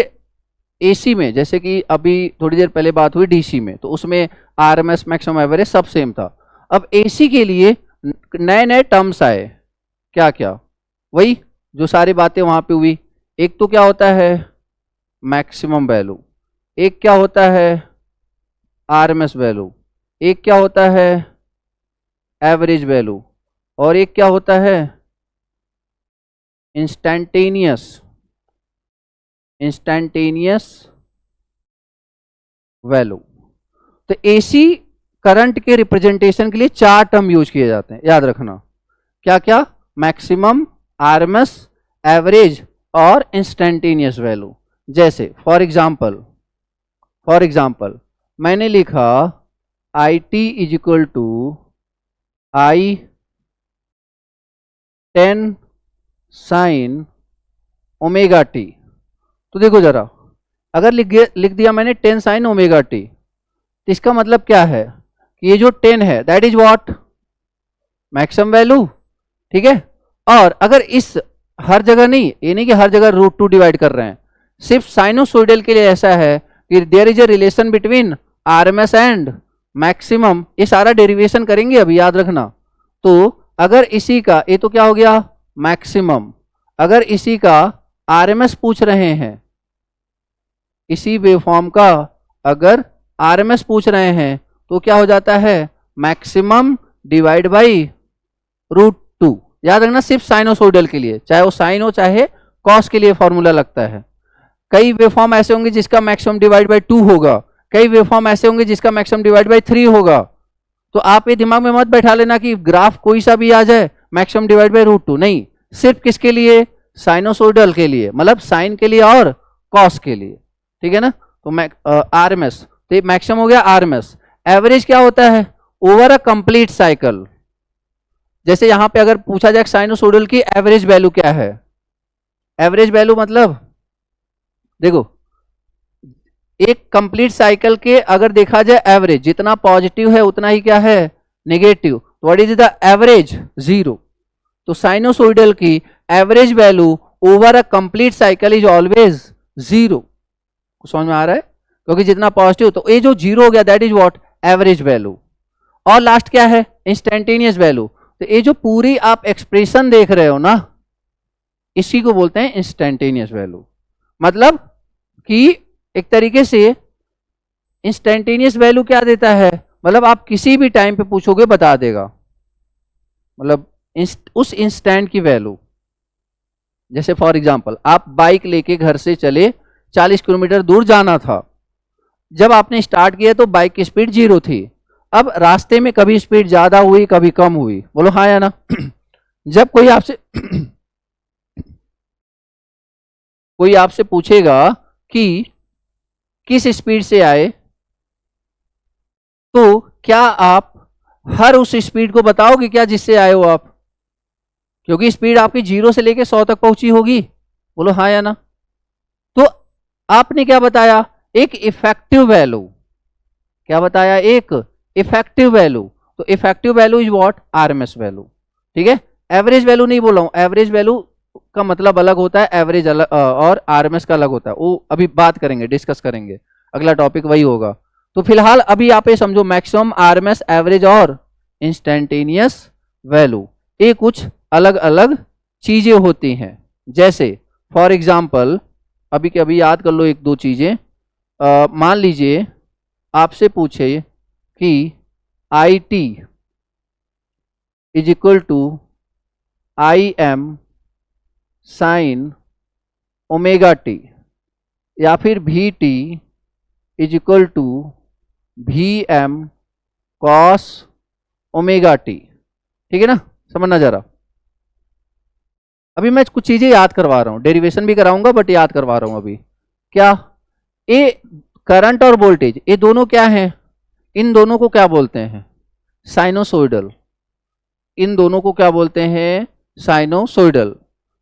A: एसी में, जैसे कि अभी थोड़ी देर पहले बात हुई डीसी में, तो उसमें आरएमएस, मैक्सिमम एवरेज सब सेम था। अब एसी के लिए नए नए टर्म्स आए, क्या क्या, वही जो सारी बातें वहां पे हुई। एक तो क्या होता है मैक्सिमम वैल्यू, एक क्या होता है आरएमएस वैल्यू, एक क्या होता है एवरेज वैल्यू, और एक क्या होता है इंस्टैंटेनियस वैल्यू। तो एसी करंट के रिप्रेजेंटेशन के लिए 4 टर्म यूज किए जाते हैं, याद रखना। क्या क्या, मैक्सिमम, आरएमएस, एवरेज और इंस्टैंटेनियस वैल्यू। जैसे फॉर एग्जाम्पल मैंने लिखा I T is equal to I 10 sine omega T. तो देखो जरा, अगर लिख दिया मैंने 10 साइन ओमेगा टी, तो इसका मतलब क्या है कि ये जो 10 है that is what, maximum value, ठीक है। और अगर इस हर जगह नहीं, ये नहीं कि हर जगह √2 डिवाइड कर रहे हैं, सिर्फ साइनोसॉइडल के लिए ऐसा है कि there is a relation between RMS and maximum. ये सारा डेरिवेशन करेंगे अभी, याद रखना। तो अगर इसी का, ये तो क्या हो गया मैक्सिमम, अगर इसी का आरएमएस पूछ रहे हैं, इसी वेवफॉर्म का अगर आरएमएस पूछ रहे हैं तो क्या हो जाता है मैक्सिमम डिवाइड बाई √2। याद रखना सिर्फ साइनोसॉइडल के लिए, चाहे वो साइन हो चाहे कॉस के लिए फॉर्मूला लगता है। कई वेवफॉर्म ऐसे होंगे जिसका मैक्सिमम डिवाइड बाई 2 होगा, कई वेवफॉर्म ऐसे होंगे जिसका मैक्सिमम डिवाइड बाई 3 होगा। तो आप ये दिमाग में मत बैठा लेना कि ग्राफ कोई सा भी आ जाए मैक्सिमम डिवाइड बाई √2, नहीं, सिर्फ किसके लिए, साइनोसॉइडल के लिए, मतलब साइन के लिए और कॉस के लिए, ठीक है ना। तो आरएमएस, तो मैक्सिमम हो गया आरएमएस। एवरेज क्या होता है, ओवर अ कंप्लीट साइकिल। जैसे यहां पे अगर पूछा जाए साइनोसॉइडल की एवरेज वैल्यू क्या है, एवरेज वैल्यू मतलब देखो एक कंप्लीट साइकिल के अगर देखा जाए एवरेज, जितना पॉजिटिव है उतना ही क्या है negative. What is the average, 0। तो साइनोसॉइडल की average value over a complete cycle is always 0। समझ में आ रहा है, क्योंकि जितना पॉजिटिव, तो ये जो 0 हो गया that is what average value. और लास्ट क्या है इंस्टेंटेनियस वैल्यू। तो ये जो पूरी आप एक्सप्रेशन देख रहे हो ना, इसी को बोलते हैं इंस्टेंटेनियस वैल्यू। मतलब कि एक तरीके से इंस्टेंटेनियस वैल्यू क्या देता है, मतलब आप किसी भी टाइम पे पूछोगे बता देगा, मतलब उस इंस्टेंट की वैल्यू। जैसे फॉर एग्जांपल आप बाइक लेके घर से चले, 40 किलोमीटर दूर जाना था, जब आपने स्टार्ट किया तो बाइक की स्पीड 0 थी। अब रास्ते में कभी स्पीड ज्यादा हुई कभी कम हुई, बोलो हाँ या ना। जब कोई आपसे पूछेगा कि किस स्पीड से आए, तो क्या आप हर उस स्पीड को बताओगे क्या जिससे आए हो आप? क्योंकि स्पीड आपकी 0 से लेके 100 तक पहुंची होगी, बोलो हाँ या ना। तो आपने क्या बताया? एक इफेक्टिव वैल्यू। क्या बताया? एक इफेक्टिव वैल्यू। तो effective value is what? RMS value. ठीक है, एवरेज वैल्यू नहीं बोला हूं, एवरेज वैल्यू का मतलब अलग होता है, एवरेज अलग और आरएमएस का अलग होता है, वो अभी बात करेंगे, डिस्कस करेंगे, अगला टॉपिक वही होगा। तो फिलहाल अभी आप ये समझो, मैक्सिमम, आरएमएस, एवरेज और इंस्टेंटेनियस वैल्यू, ये कुछ अलग अलग चीजें होती हैं। जैसे फॉर एग्जाम्पल अभी के अभी याद कर लो एक दो चीजें। मान लीजिए आपसे पूछे कि I T is equal to I M sine omega T, या फिर V T is equal to V M cos omega T. ठीक है ना, समझना जरा। अभी मैं कुछ चीजें याद करवा रहा हूं, डेरिवेशन भी कराऊंगा बट याद करवा रहा हूं अभी। क्या ये करंट और वोल्टेज, ये दोनों क्या हैं? इन दोनों को क्या बोलते हैं? साइनोसोइडल। इन दोनों को क्या बोलते हैं? साइनोसोइडल।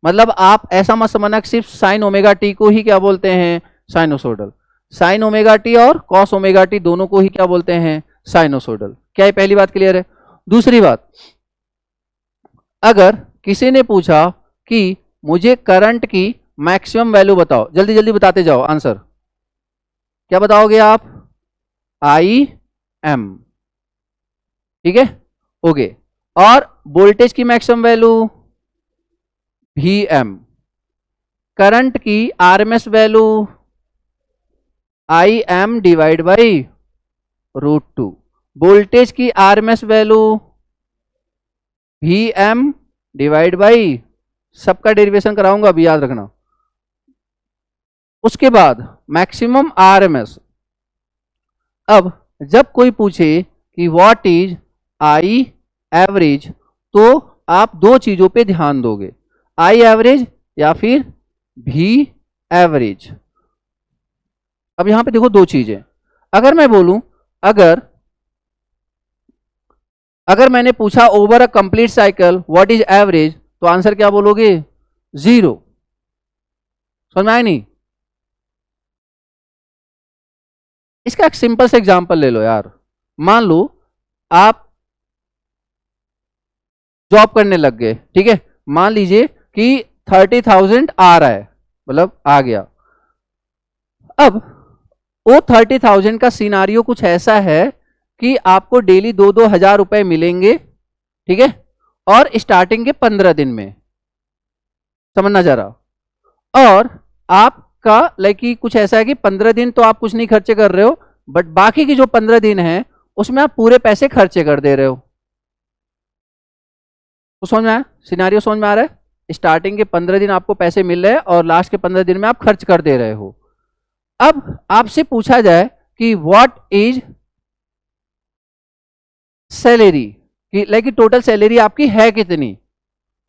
A: मतलब आप ऐसा मत समझना कि सिर्फ साइन ओमेगा टी को ही क्या बोलते हैं? साइनोसोइडल। साइन ओमेगा टी और कॉस ओमेगा टी दोनों को ही क्या बोलते हैं? साइनोसोइडल। क्या ये पहली बात क्लियर है? दूसरी बात, अगर किसी ने पूछा कि मुझे करंट की मैक्सिमम वैल्यू बताओ, जल्दी जल्दी बताते जाओ आंसर, क्या बताओगे आप? I M. ठीक है, ओके। और वोल्टेज की maximum value V M. Current की RMS value I M divide by √2। Voltage की RMS value V M divide by, सबका डेरिवेशन कराऊंगा अभी, याद रखना। उसके बाद मैक्सिमम आरएमएस। अब जब कोई पूछे कि व्हाट इज आई एवरेज, तो आप दो चीजों पे ध्यान दोगे, आई एवरेज या फिर भी एवरेज। अब यहां पे देखो दो चीजें, अगर मैं बोलूं, अगर मैंने पूछा over a complete cycle what is average, तो आंसर क्या बोलोगे? 0। समझ में आया नहीं? इसका एक सिंपल सा एग्जांपल ले लो यार। मान लो आप जॉब करने लग गए, ठीक है, मान लीजिए कि 30,000 आ रहा है, मतलब आ गया। अब वो 30,000 का सिनारियो कुछ ऐसा है कि आपको डेली 2-2 हज़ार रुपए मिलेंगे, ठीक है, और स्टार्टिंग के 15 दिन में, समझना जरा। और आपका लाइक कुछ ऐसा है कि 15 दिन तो आप कुछ नहीं खर्चे कर रहे हो, बट बाकी की जो 15 दिन है उसमें आप पूरे पैसे खर्चे कर दे रहे हो। तो समझ में आया? सिनारियो समझ में आ रहा है? स्टार्टिंग के 15 दिन आपको पैसे मिल रहे हैं और लास्ट के 15 दिन में आप खर्च कर दे रहे हो। अब आपसे पूछा जाए कि व्हाट इज सैलरी, कि लाइक टोटल सैलरी आपकी है कितनी,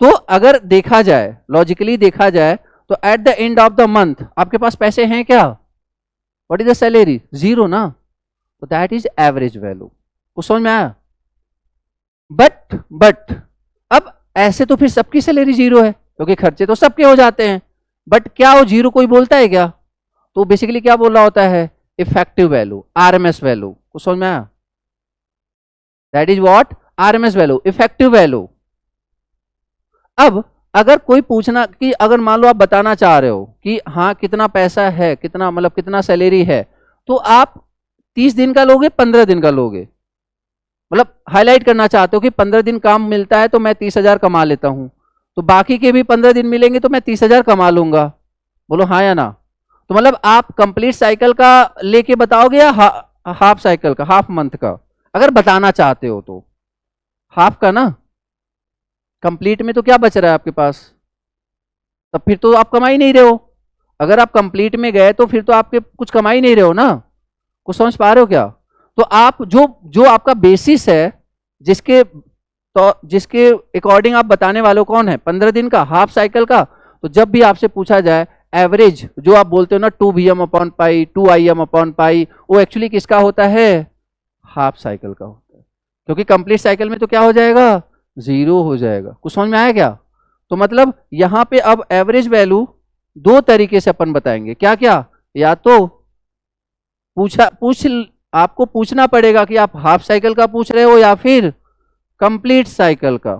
A: तो अगर देखा जाए, लॉजिकली देखा जाए, तो at the end of the month आपके पास पैसे हैं क्या? What is the salary? 0 ना, तो दैट इज एवरेज वैल्यू। कुछ समझ में आया? बट अब ऐसे तो फिर सबकी सैलरी 0 है, क्योंकि खर्चे तो सबके हो जाते हैं। बट क्या वो 0 कोई बोलता है क्या? तो बेसिकली क्या बोल रहा होता है? Effective value, RMS value. कुछ समझ में आया? That is what? RMS value, effective value. अब अगर कोई पूछना कि अगर मान लो आप बताना चाह रहे हो कि हाँ कितना पैसा है, कितना मतलब कितना सैलरी है, तो आप 30 दिन का लोगे, 15 दिन का लोगे? मतलब हाईलाइट करना चाहते हो कि 15 दिन काम मिलता है तो मैं 30,000 कमा लेता हूं, तो बाकी के भी 15 दिन मिलेंगे तो मैं 30,000 कमा लूंगा, बोलो हाँ या ना। तो मतलब आप कंप्लीट साइकिल का लेके बताओगे या हाफ साइकिल का, हाफ मंथ का? अगर बताना चाहते हो तो हाफ का ना, कंप्लीट में तो क्या बच रहा है आपके पास? तब फिर तो आप कमा ही नहीं रहे हो। अगर आप कंप्लीट में गए तो फिर तो आपके कुछ कमा ही नहीं रहे हो ना। कुछ समझ पा रहे हो क्या? तो आप जो जो आपका बेसिस है, जिसके तो जिसके अकॉर्डिंग आप बताने वाले हो, कौन है? 15 दिन का, हाफ साइकिल का। तो जब भी आपसे पूछा जाए एवरेज, जो आप बोलते हो ना 2 Vm upon pi, 2Im upon pi, वो एक्चुअली किसका होता है? हाफ साइकिल का होता है। क्योंकि कंप्लीट साइकिल में तो क्या हो जाएगा? 0 हो जाएगा। कुछ समझ में आया क्या? तो मतलब यहां पे अब एवरेज वैल्यू दो तरीके से अपन बताएंगे। क्या क्या? या तो पूछ आपको पूछना पड़ेगा कि आप हाफ साइकिल का पूछ रहे हो या फिर कंप्लीट साइकिल का।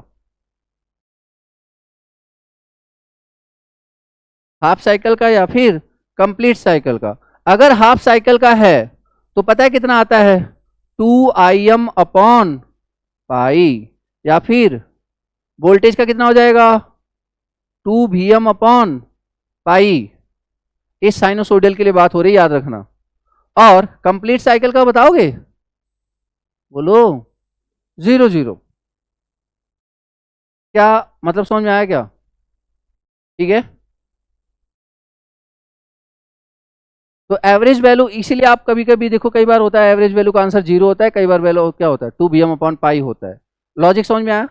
A: हाफ साइकिल का या फिर कंप्लीट साइकिल का। अगर हाफ साइकिल का है तो पता है कितना आता है? 2Im अपॉन पाई, या फिर वोल्टेज का कितना हो जाएगा? 2Vm upon pi. इस साइनोसोडियल के लिए बात हो रही है, याद रखना। और कंप्लीट साइकिल का बताओगे? बोलो। 0 0। क्या मतलब, समझ में आया क्या? ठीक है। तो एवरेज वैल्यू, इसीलिए आप कभी कभी देखो, कई बार होता है एवरेज वैल्यू का आंसर 0 होता है, कई बार वैल्यू क्या होता है? 2Vm अपॉन पाई होता है। लॉजिक समझ में आया?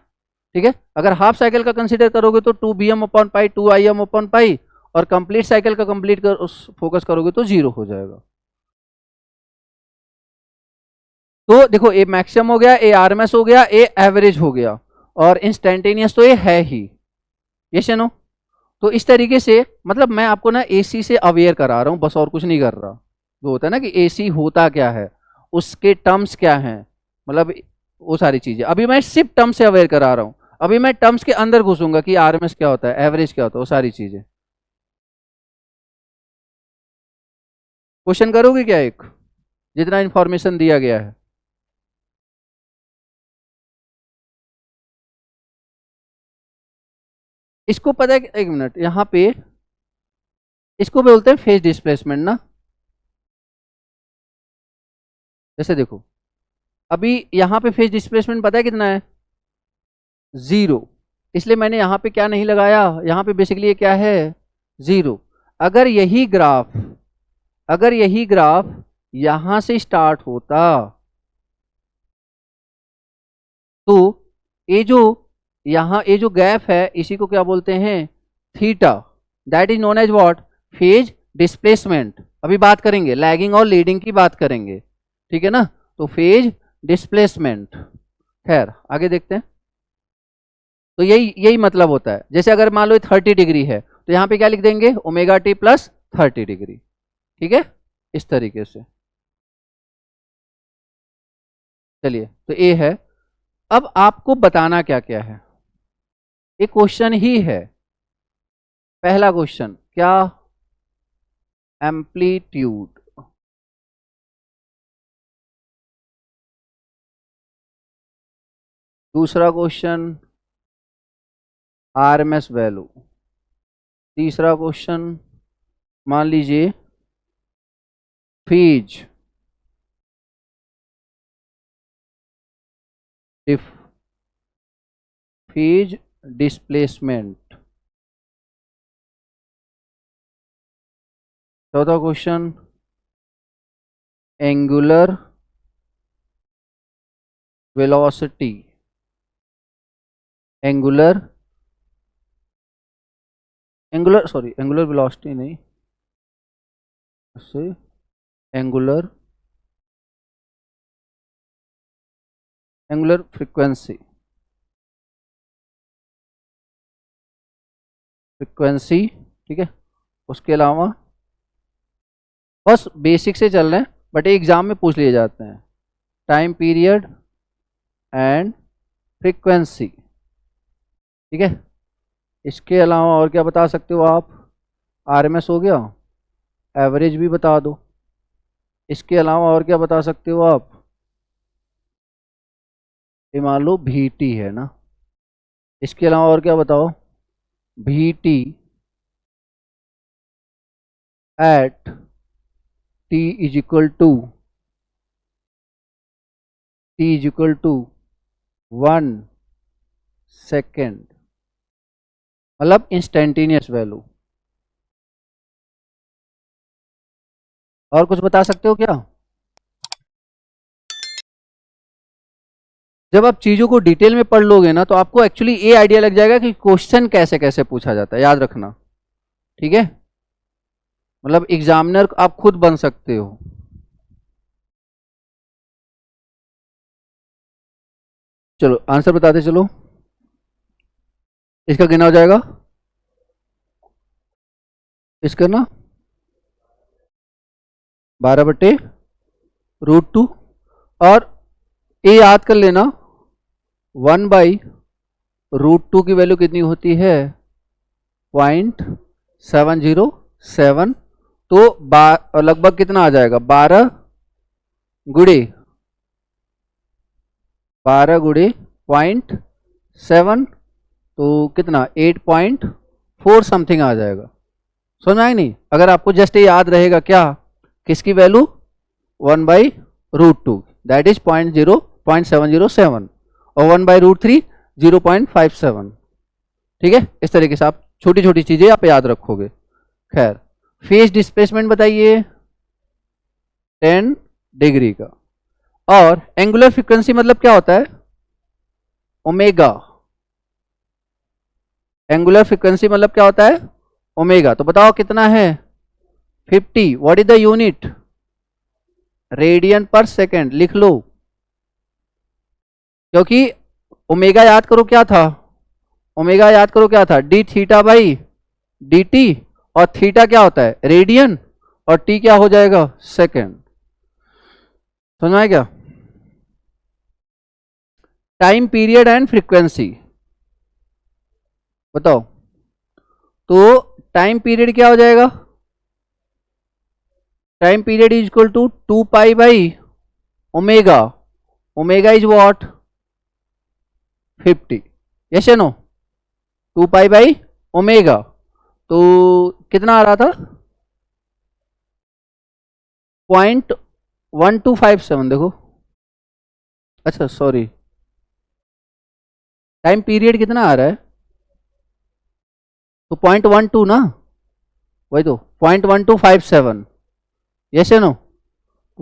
A: ठीक है। अगर हाफ साइकिल का कंसीडर करोगे तो 2Vm upon pi, 2Im upon pi, और कंप्लीट साइकिल का कंप्लीट कर उस फोकस करोगे तो 0 हो जाएगा। तो देखो, ए मैक्सिमम हो गया, ए आरएमएस हो गया, ए एवरेज हो गया, और इंस्टेंटेनियस तो ये है ही। ये नो। तो इस तरीके से मतलब मैं आपको ना एसी से अवेयर करा रहा हूं, बस और कुछ नहीं कर रहा। जो होता है ना कि एसी होता क्या है, उसके टर्म्स क्या हैं, मतलब वो सारी चीजें अभी मैं सिर्फ टर्म से अवेयर करा रहा हूं। अभी मैं टर्म्स के अंदर घुसूंगा कि आरएमएस क्या होता है, एवरेज क्या होता है, वो सारी चीजें। क्वेश्चन करोगे क्या एक, जितना इंफॉर्मेशन दिया गया है? इसको पता है एक मिनट, यहाँ पे इसको बोलते हैं फेज डिस्प्लेसमेंट ना। जैसे देखो, अभी यहाँ पे फेज डिस्प्लेसमेंट पता है कितना है? 0। इसलिए मैंने यहाँ पे क्या नहीं लगाया, यहाँ पे बेसिकली ये क्या है? 0। अगर यही ग्राफ, अगर यही ग्राफ यहां से स्टार्ट होता तो ये जो यहाँ ये जो गैप है, इसी को क्या बोलते हैं? Theta. That is known as what? Phase displacement. अभी बात करेंगे लैगिंग और लीडिंग की बात करेंगे, ठीक है ना? तो फेज डिस्प्लेसमेंट। खैर आगे देखते हैं। तो यही यही मतलब होता है। जैसे अगर मान लो 30 डिग्री है तो यहाँ पे क्या लिख देंगे? Omega T plus 30 degree. ठीक है, इस तरीके से। चलिए, तो ये है। अब आपको बताना क्या क्या है, एक क्वेश्चन ही है। पहला क्वेश्चन क्या? एम्पलीट्यूड। दूसरा क्वेश्चन आरएमएस वैल्यू। तीसरा क्वेश्चन मान लीजिए फेज फेज डिस्प्लेसमेंट। चौथा question angular velocity. Angular angular sorry angular velocity नहीं, से एंगुलर एंगुलर फ्रीक्वेंसी। फ्रीक्वेंसी, ठीक है। उसके अलावा बस बेसिक से चल रहे हैं, बट एग्जाम में पूछ लिए जाते हैं। टाइम पीरियड एंड फ्रीक्वेंसी, ठीक है। इसके अलावा और क्या बता सकते हो आप? आरएमएस हो गया, एवरेज भी बता दो। इसके अलावा और क्या बता सकते हो आप? ये मान लो VT है ना। इसके अलावा और क्या बताओ? VT at T is equal to one second, मतलब इंस्टेंटेनियस वैल्यू। और कुछ बता सकते हो क्या? जब आप चीज़ों को डिटेल में पढ़ लोगे ना तो आपको एक्चुअली ये आइडिया लग जाएगा कि क्वेश्चन कैसे कैसे पूछा जाता है, याद रखना, ठीक है। मतलब एग्जामिनर आप खुद बन सकते हो। चलो आंसर बताते चलो। इसका कितना हो जाएगा, इसका ना 12/√2, और ये याद कर लेना 1/√2 की वैल्यू कितनी होती है, 0.707। तो लगभग कितना आ जाएगा, 12 गुड़े 0.7, तो कितना 8.4 समथिंग आ जाएगा। समझ आए नहीं? अगर आपको जस्ट ये याद रहेगा क्या, किसकी वैल्यू 1/√2 दैट इज 0.707 और 1/√3 0.57। ठीक है, इस तरीके से आप छोटी छोटी चीजें आप याद रखोगे। खैर, फेज डिस्प्लेसमेंट बताइए 10 डिग्री का, और एंगुलर फ्रीक्वेंसी मतलब क्या होता है, ओमेगा। एंगुलर फ्रीक्वेंसी मतलब क्या होता है, ओमेगा। तो बताओ कितना है, 50। What is the unit, radian पर सेकेंड लिख लो, क्योंकि ओमेगा याद करो क्या था, ओमेगा याद करो क्या था, D theta by D T, और थीटा क्या होता है, रेडियन, और टी क्या हो जाएगा, सेकेंड। समझ में आया क्या? टाइम पीरियड एंड फ्रीक्वेंसी बताओ। तो टाइम पीरियड क्या हो जाएगा, time period is equal to 2π/ओमेगा, ओमेगा इज व्हाट 50, यस या नो, 2π/ओमेगा। तो कितना आ रहा था, 0.1257, देखो, अच्छा सॉरी, टाइम पीरियड कितना आ रहा है, तो 0.12 ना, वही तो 0.1257, यस या नो,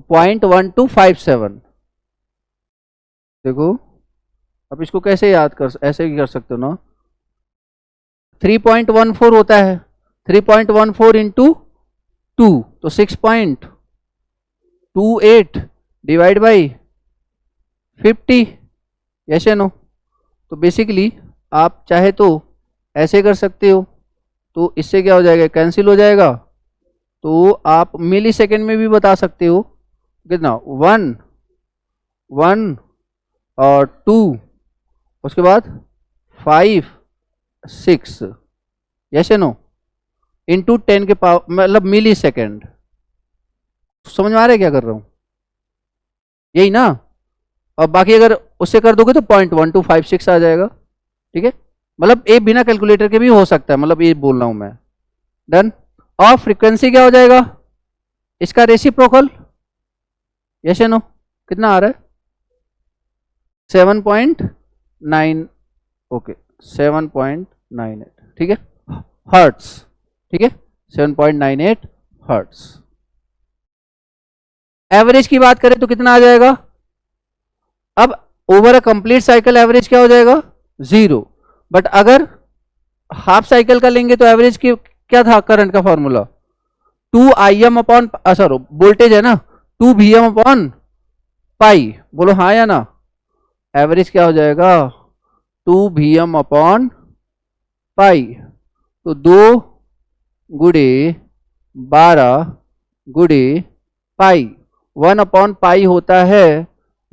A: 0.1257। देखो अब इसको कैसे याद कर, ऐसे ही कर सकते हो ना, 3.14 होता है, 3.14 इंटू 2 तो 6.28 डिवाइड बाई 50, यस या नो। तो बेसिकली आप चाहे तो ऐसे कर सकते हो, तो इससे क्या हो जाएगा, कैंसिल हो जाएगा। तो आप मिली सेकेंड में भी बता सकते हो, कितना 1 और 2, उसके बाद 5 6, यस या नो, इंटू 10 के पावर, मतलब मिली सेकेंड। समझ में आ रहा है क्या कर रहा हूं, यही ना। और बाकी अगर उससे कर दोगे तो 0.1256 आ जाएगा, ठीक है। मतलब ये बिना कैलकुलेटर के भी हो सकता है, मतलब ये बोल रहा हूं मैं, डन। और फ्रीक्वेंसी क्या हो जाएगा, इसका रेसिप्रोकल, यस या नो, कितना आ रहा है 7.9, ओके 7.98, ठीक है, हर्ट्स, ठीक है 7.98 हर्ट्स। एवरेज की बात करें तो कितना आ जाएगा, अब over a complete cycle average क्या हो जाएगा 0, बट अगर हाफ साइकिल का लेंगे तो एवरेज की क्या था, करंट का formula 2Im upon, sorry voltage है ना, 2Vm अपॉन पाई, बोलो हाँ या ना। एवरेज क्या हो जाएगा 2Vm अपॉन पाई, तो 2 गुड़े 12 गुड़े पाई, 1 अपॉन पाई होता है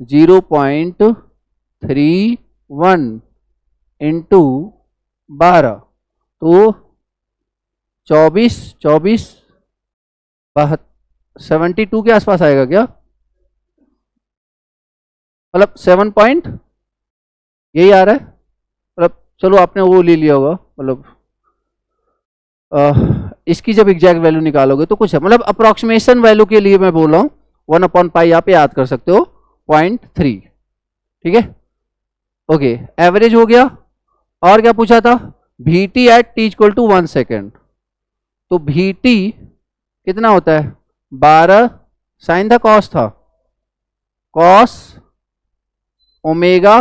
A: 0.31 इंटू 12, तो 24 72 के आसपास आएगा क्या, मतलब 7 पॉइंट यही आ रहा है, मतलब चलो आपने वो ले लिया होगा, मतलब इसकी जब एग्जैक्ट वैल्यू निकालोगे तो कुछ है, मतलब अप्रोक्सीमेशन वैल्यू के लिए मैं बोल रहा हूँ, 1 अपॉन पाई आप याद कर सकते हो 0.3, ठीक है। ओके, एवरेज हो गया, और क्या पूछा था, VT at t equal to 1 second, तो VT कितना होता है 12 साइन था, कॉस था, कॉस ओमेगा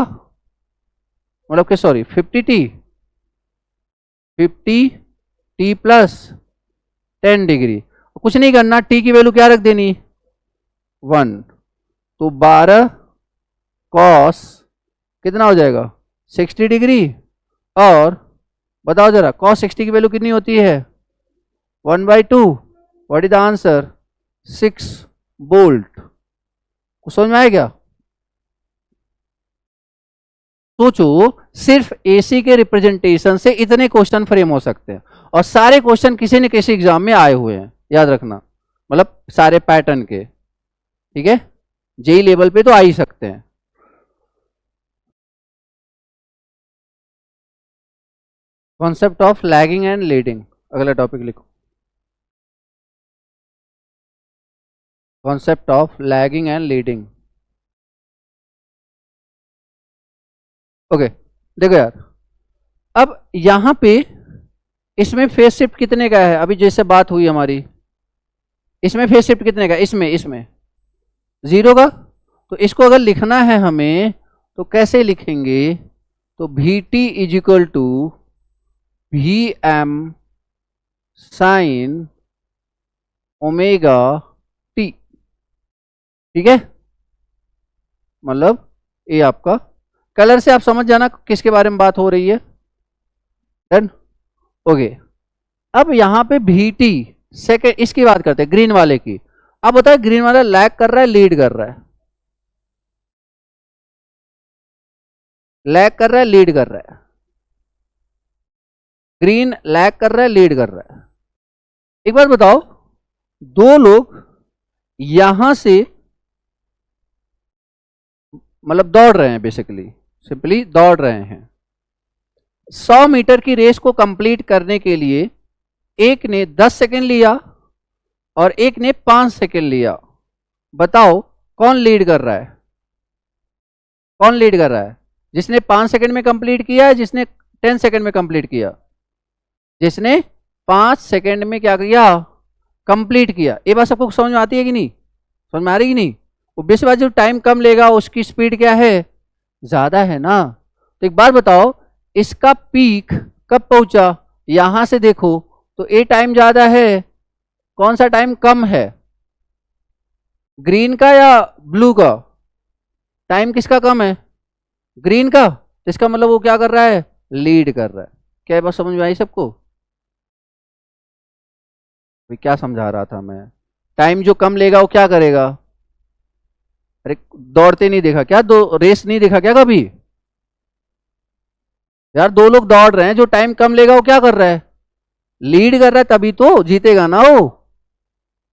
A: मतलब कि सॉरी 50t प्लस 10 डिग्री, कुछ नहीं करना, t की वैल्यू क्या रख देनी 1, तो 12 कॉस कितना हो जाएगा 60 डिग्री, और बताओ जरा कॉस 60 की वैल्यू कितनी होती है 1/2, what is the answer 6 volt. कुछ समझ में आया क्या? सोचो सिर्फ एसी के रिप्रेजेंटेशन से इतने क्वेश्चन फ्रेम हो सकते हैं, और सारे क्वेश्चन किसी न किसी एग्जाम में आए हुए हैं, याद रखना, मतलब सारे पैटर्न के, ठीक है, जेई लेवल पे तो आ ही सकते हैं। Concept of lagging and leading, अगला टॉपिक लिखो, concept of lagging and leading. Okay देखो यार, अब यहां पे इसमें फेज शिफ्ट कितने का है, अभी जैसे बात हुई हमारी, इसमें फेज शिफ्ट कितने का, इसमें 0 का, तो इसको अगर लिखना है हमें तो कैसे लिखेंगे, तो Vt is equal to Vm sine omega T, ठीक है, मतलब ये आपका, कलर से आप समझ जाना किसके बारे में बात हो रही है, डन, ओके। अब यहां पे Vt सेकेंड, इसकी बात करते हैं ग्रीन वाले की। अब बताए ग्रीन वाला लैग कर रहा है लीड कर रहा है, लैग कर रहा है लीड कर रहा है, ग्रीन लैग कर रहा है लीड कर रहा है। एक बात बताओ, दो लोग यहां से मतलब दौड़ रहे हैं, बेसिकली सिंपली दौड़ रहे हैं, 100 मीटर की रेस को कंप्लीट करने के लिए एक ने 10 सेकंड लिया और एक ने 5 सेकंड लिया, बताओ कौन लीड कर रहा है, कौन लीड कर रहा है, जिसने 5 सेकंड में कंप्लीट किया है, जिसने 10 सेकंड में कंप्लीट किया, जिसने 5 सेकंड में क्या किया कंप्लीट किया। ये बात सबको समझ में आती है कि नहीं, समझ में आ रही कि नहीं? ऑब्वियस बात, जो टाइम कम लेगा उसकी स्पीड क्या है ज्यादा है ना। तो एक बात बताओ, इसका पीक कब पहुंचा, यहां से देखो तो ए टाइम ज्यादा है, कौन सा टाइम कम है, ग्रीन का या ब्लू का, टाइम किसका कम है ग्रीन का, तो इसका मतलब वो क्या कर रहा है लीड कर रहा है। क्या बात समझ में आई सबको? क्या समझा रहा था मैं, टाइम जो कम लेगा वो क्या करेगा, अरे दौड़ते नहीं देखा क्या, दो रेस नहीं देखा क्या कभी यार, दो लोग दौड़ रहे हैं, जो टाइम कम लेगा वो क्या कर रहा है लीड कर रहा है, तभी तो जीतेगा ना वो,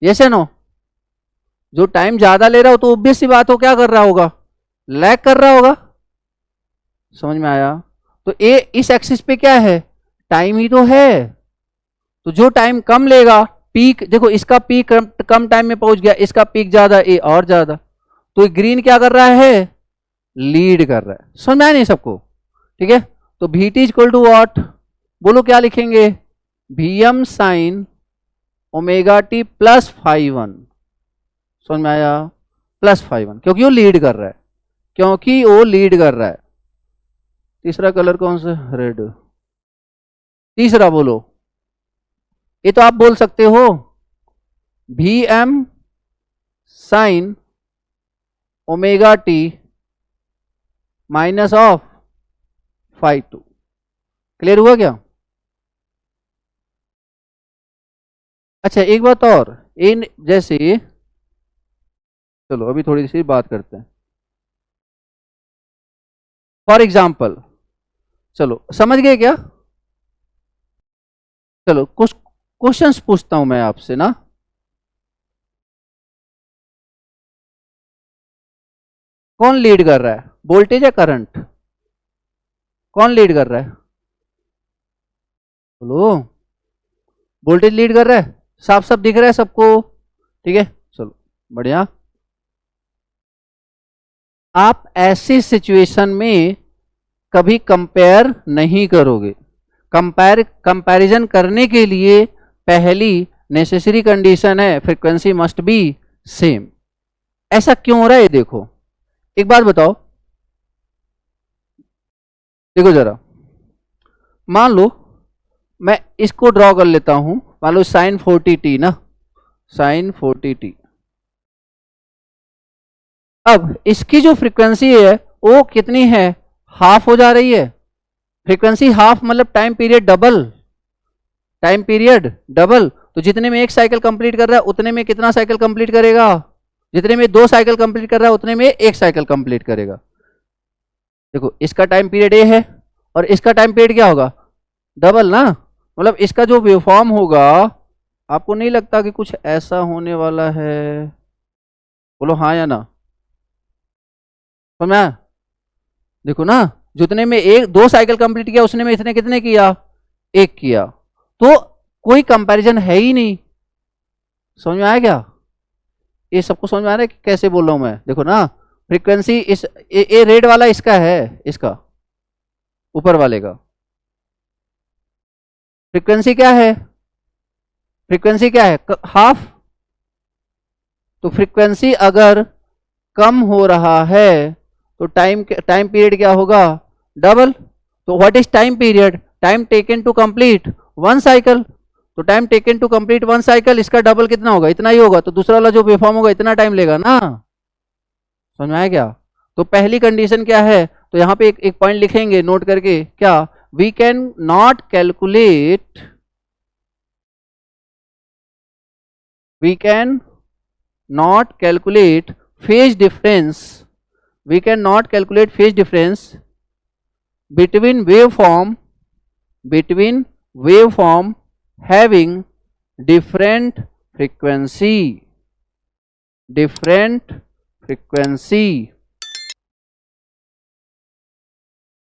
A: यस है नो। जो टाइम ज्यादा ले रहा हो तो ऑब्वियस सी बात हो क्या कर रहा होगा लैग कर रहा होगा, समझ में आया? तो ए इस एक्सिस पे क्या है टाइम ही तो है, तो जो टाइम कम लेगा, पीक देखो इसका पीक कम टाइम में पहुंच गया, इसका पीक ज्यादा, ए और ज्यादा, तो ग्रीन क्या कर रहा है लीड कर रहा है। समझ में आया नहीं सबको? ठीक है, तो Vt इक्वल टू वॉट, बोलो क्या लिखेंगे, Vm sine omega T plus 5/1, समझ में आया, प्लस 5/1, क्योंकि वो लीड कर रहा है, क्योंकि वो लीड कर रहा है। तीसरा कलर कौन सा, रेड, तीसरा बोलो, ये तो आप बोल सकते हो Vm sine omega T minus of 5/2, clear हुआ क्या? अच्छा एक बात और, इन जैसे चलो अभी थोड़ी सी बात करते हैं, फॉर एग्जाम्पल, चलो समझ गए क्या? चलो कुछ क्वेश्चंस पूछता हूं मैं आपसे ना, कौन लीड कर रहा है, वोल्टेज या करंट, कौन लीड कर रहा है बोलो, वोल्टेज लीड कर रहा है, साफ साफ दिख रहा है सबको, ठीक है चलो बढ़िया। आप ऐसी सिचुएशन में कभी कंपेयर नहीं करोगे, कंपैरिजन करने के लिए पहली नेसेसरी कंडीशन है फ्रीक्वेंसी मस्ट बी सेम। ऐसा क्यों हो रहा है ये देखो, एक बात बताओ, देखो जरा, मान लो मैं इसको ड्रॉ कर लेता हूं, मान लो साइन 40t ना, साइन 40t। अब इसकी जो फ्रीक्वेंसी है वो कितनी है, हाफ हो जा रही है। फ्रीक्वेंसी हाफ मतलब time period double, time period double. तो जितने में एक साइकिल कंप्लीट कर रहा है उतने में कितना साइकिल कंप्लीट करेगा, जितने में 2 साइकिल कंप्लीट कर रहा है उतने में 1 साइकिल कंप्लीट करेगा। देखो इसका टाइम पीरियड ए है और इसका टाइम पीरियड क्या होगा, डबल ना, मतलब इसका जो वेवफॉर्म होगा, आपको नहीं लगता कि कुछ ऐसा होने वाला है? बोलो हाँ या ना, समझा? देखो ना, जितने में 2 साइकिल कंप्लीट किया उसने में इसने कितने किया, 1 किया। तो कोई कंपैरिजन है ही नहीं। समझ में आया क्या? ये सबको समझ में आ रहा है कि कैसे बोल रहा हूं मैं? देखो ना, फ्रीक्वेंसी इस ये रेड वाला इसका है, इसका ऊपर वाले का फ्रीक्वेंसी क्या है, फ्रीक्वेंसी क्या है, हाफ। तो फ्रीक्वेंसी अगर कम हो रहा है तो टाइम पीरियड क्या होगा, डबल। तो what is time period, time taken to complete 1 cycle. तो time taken to complete 1 cycle, इसका डबल कितना होगा, इतना ही होगा। तो दूसरा वाला जो वेवफॉर्म होगा इतना टाइम लेगा ना। समझ में आया क्या? तो पहली कंडीशन क्या है, तो यहां पे एक पॉइंट लिखेंगे नोट करके, क्या, we can not calculate, we can not calculate phase difference, we can not calculate phase difference between waveform having different frequency, different frequency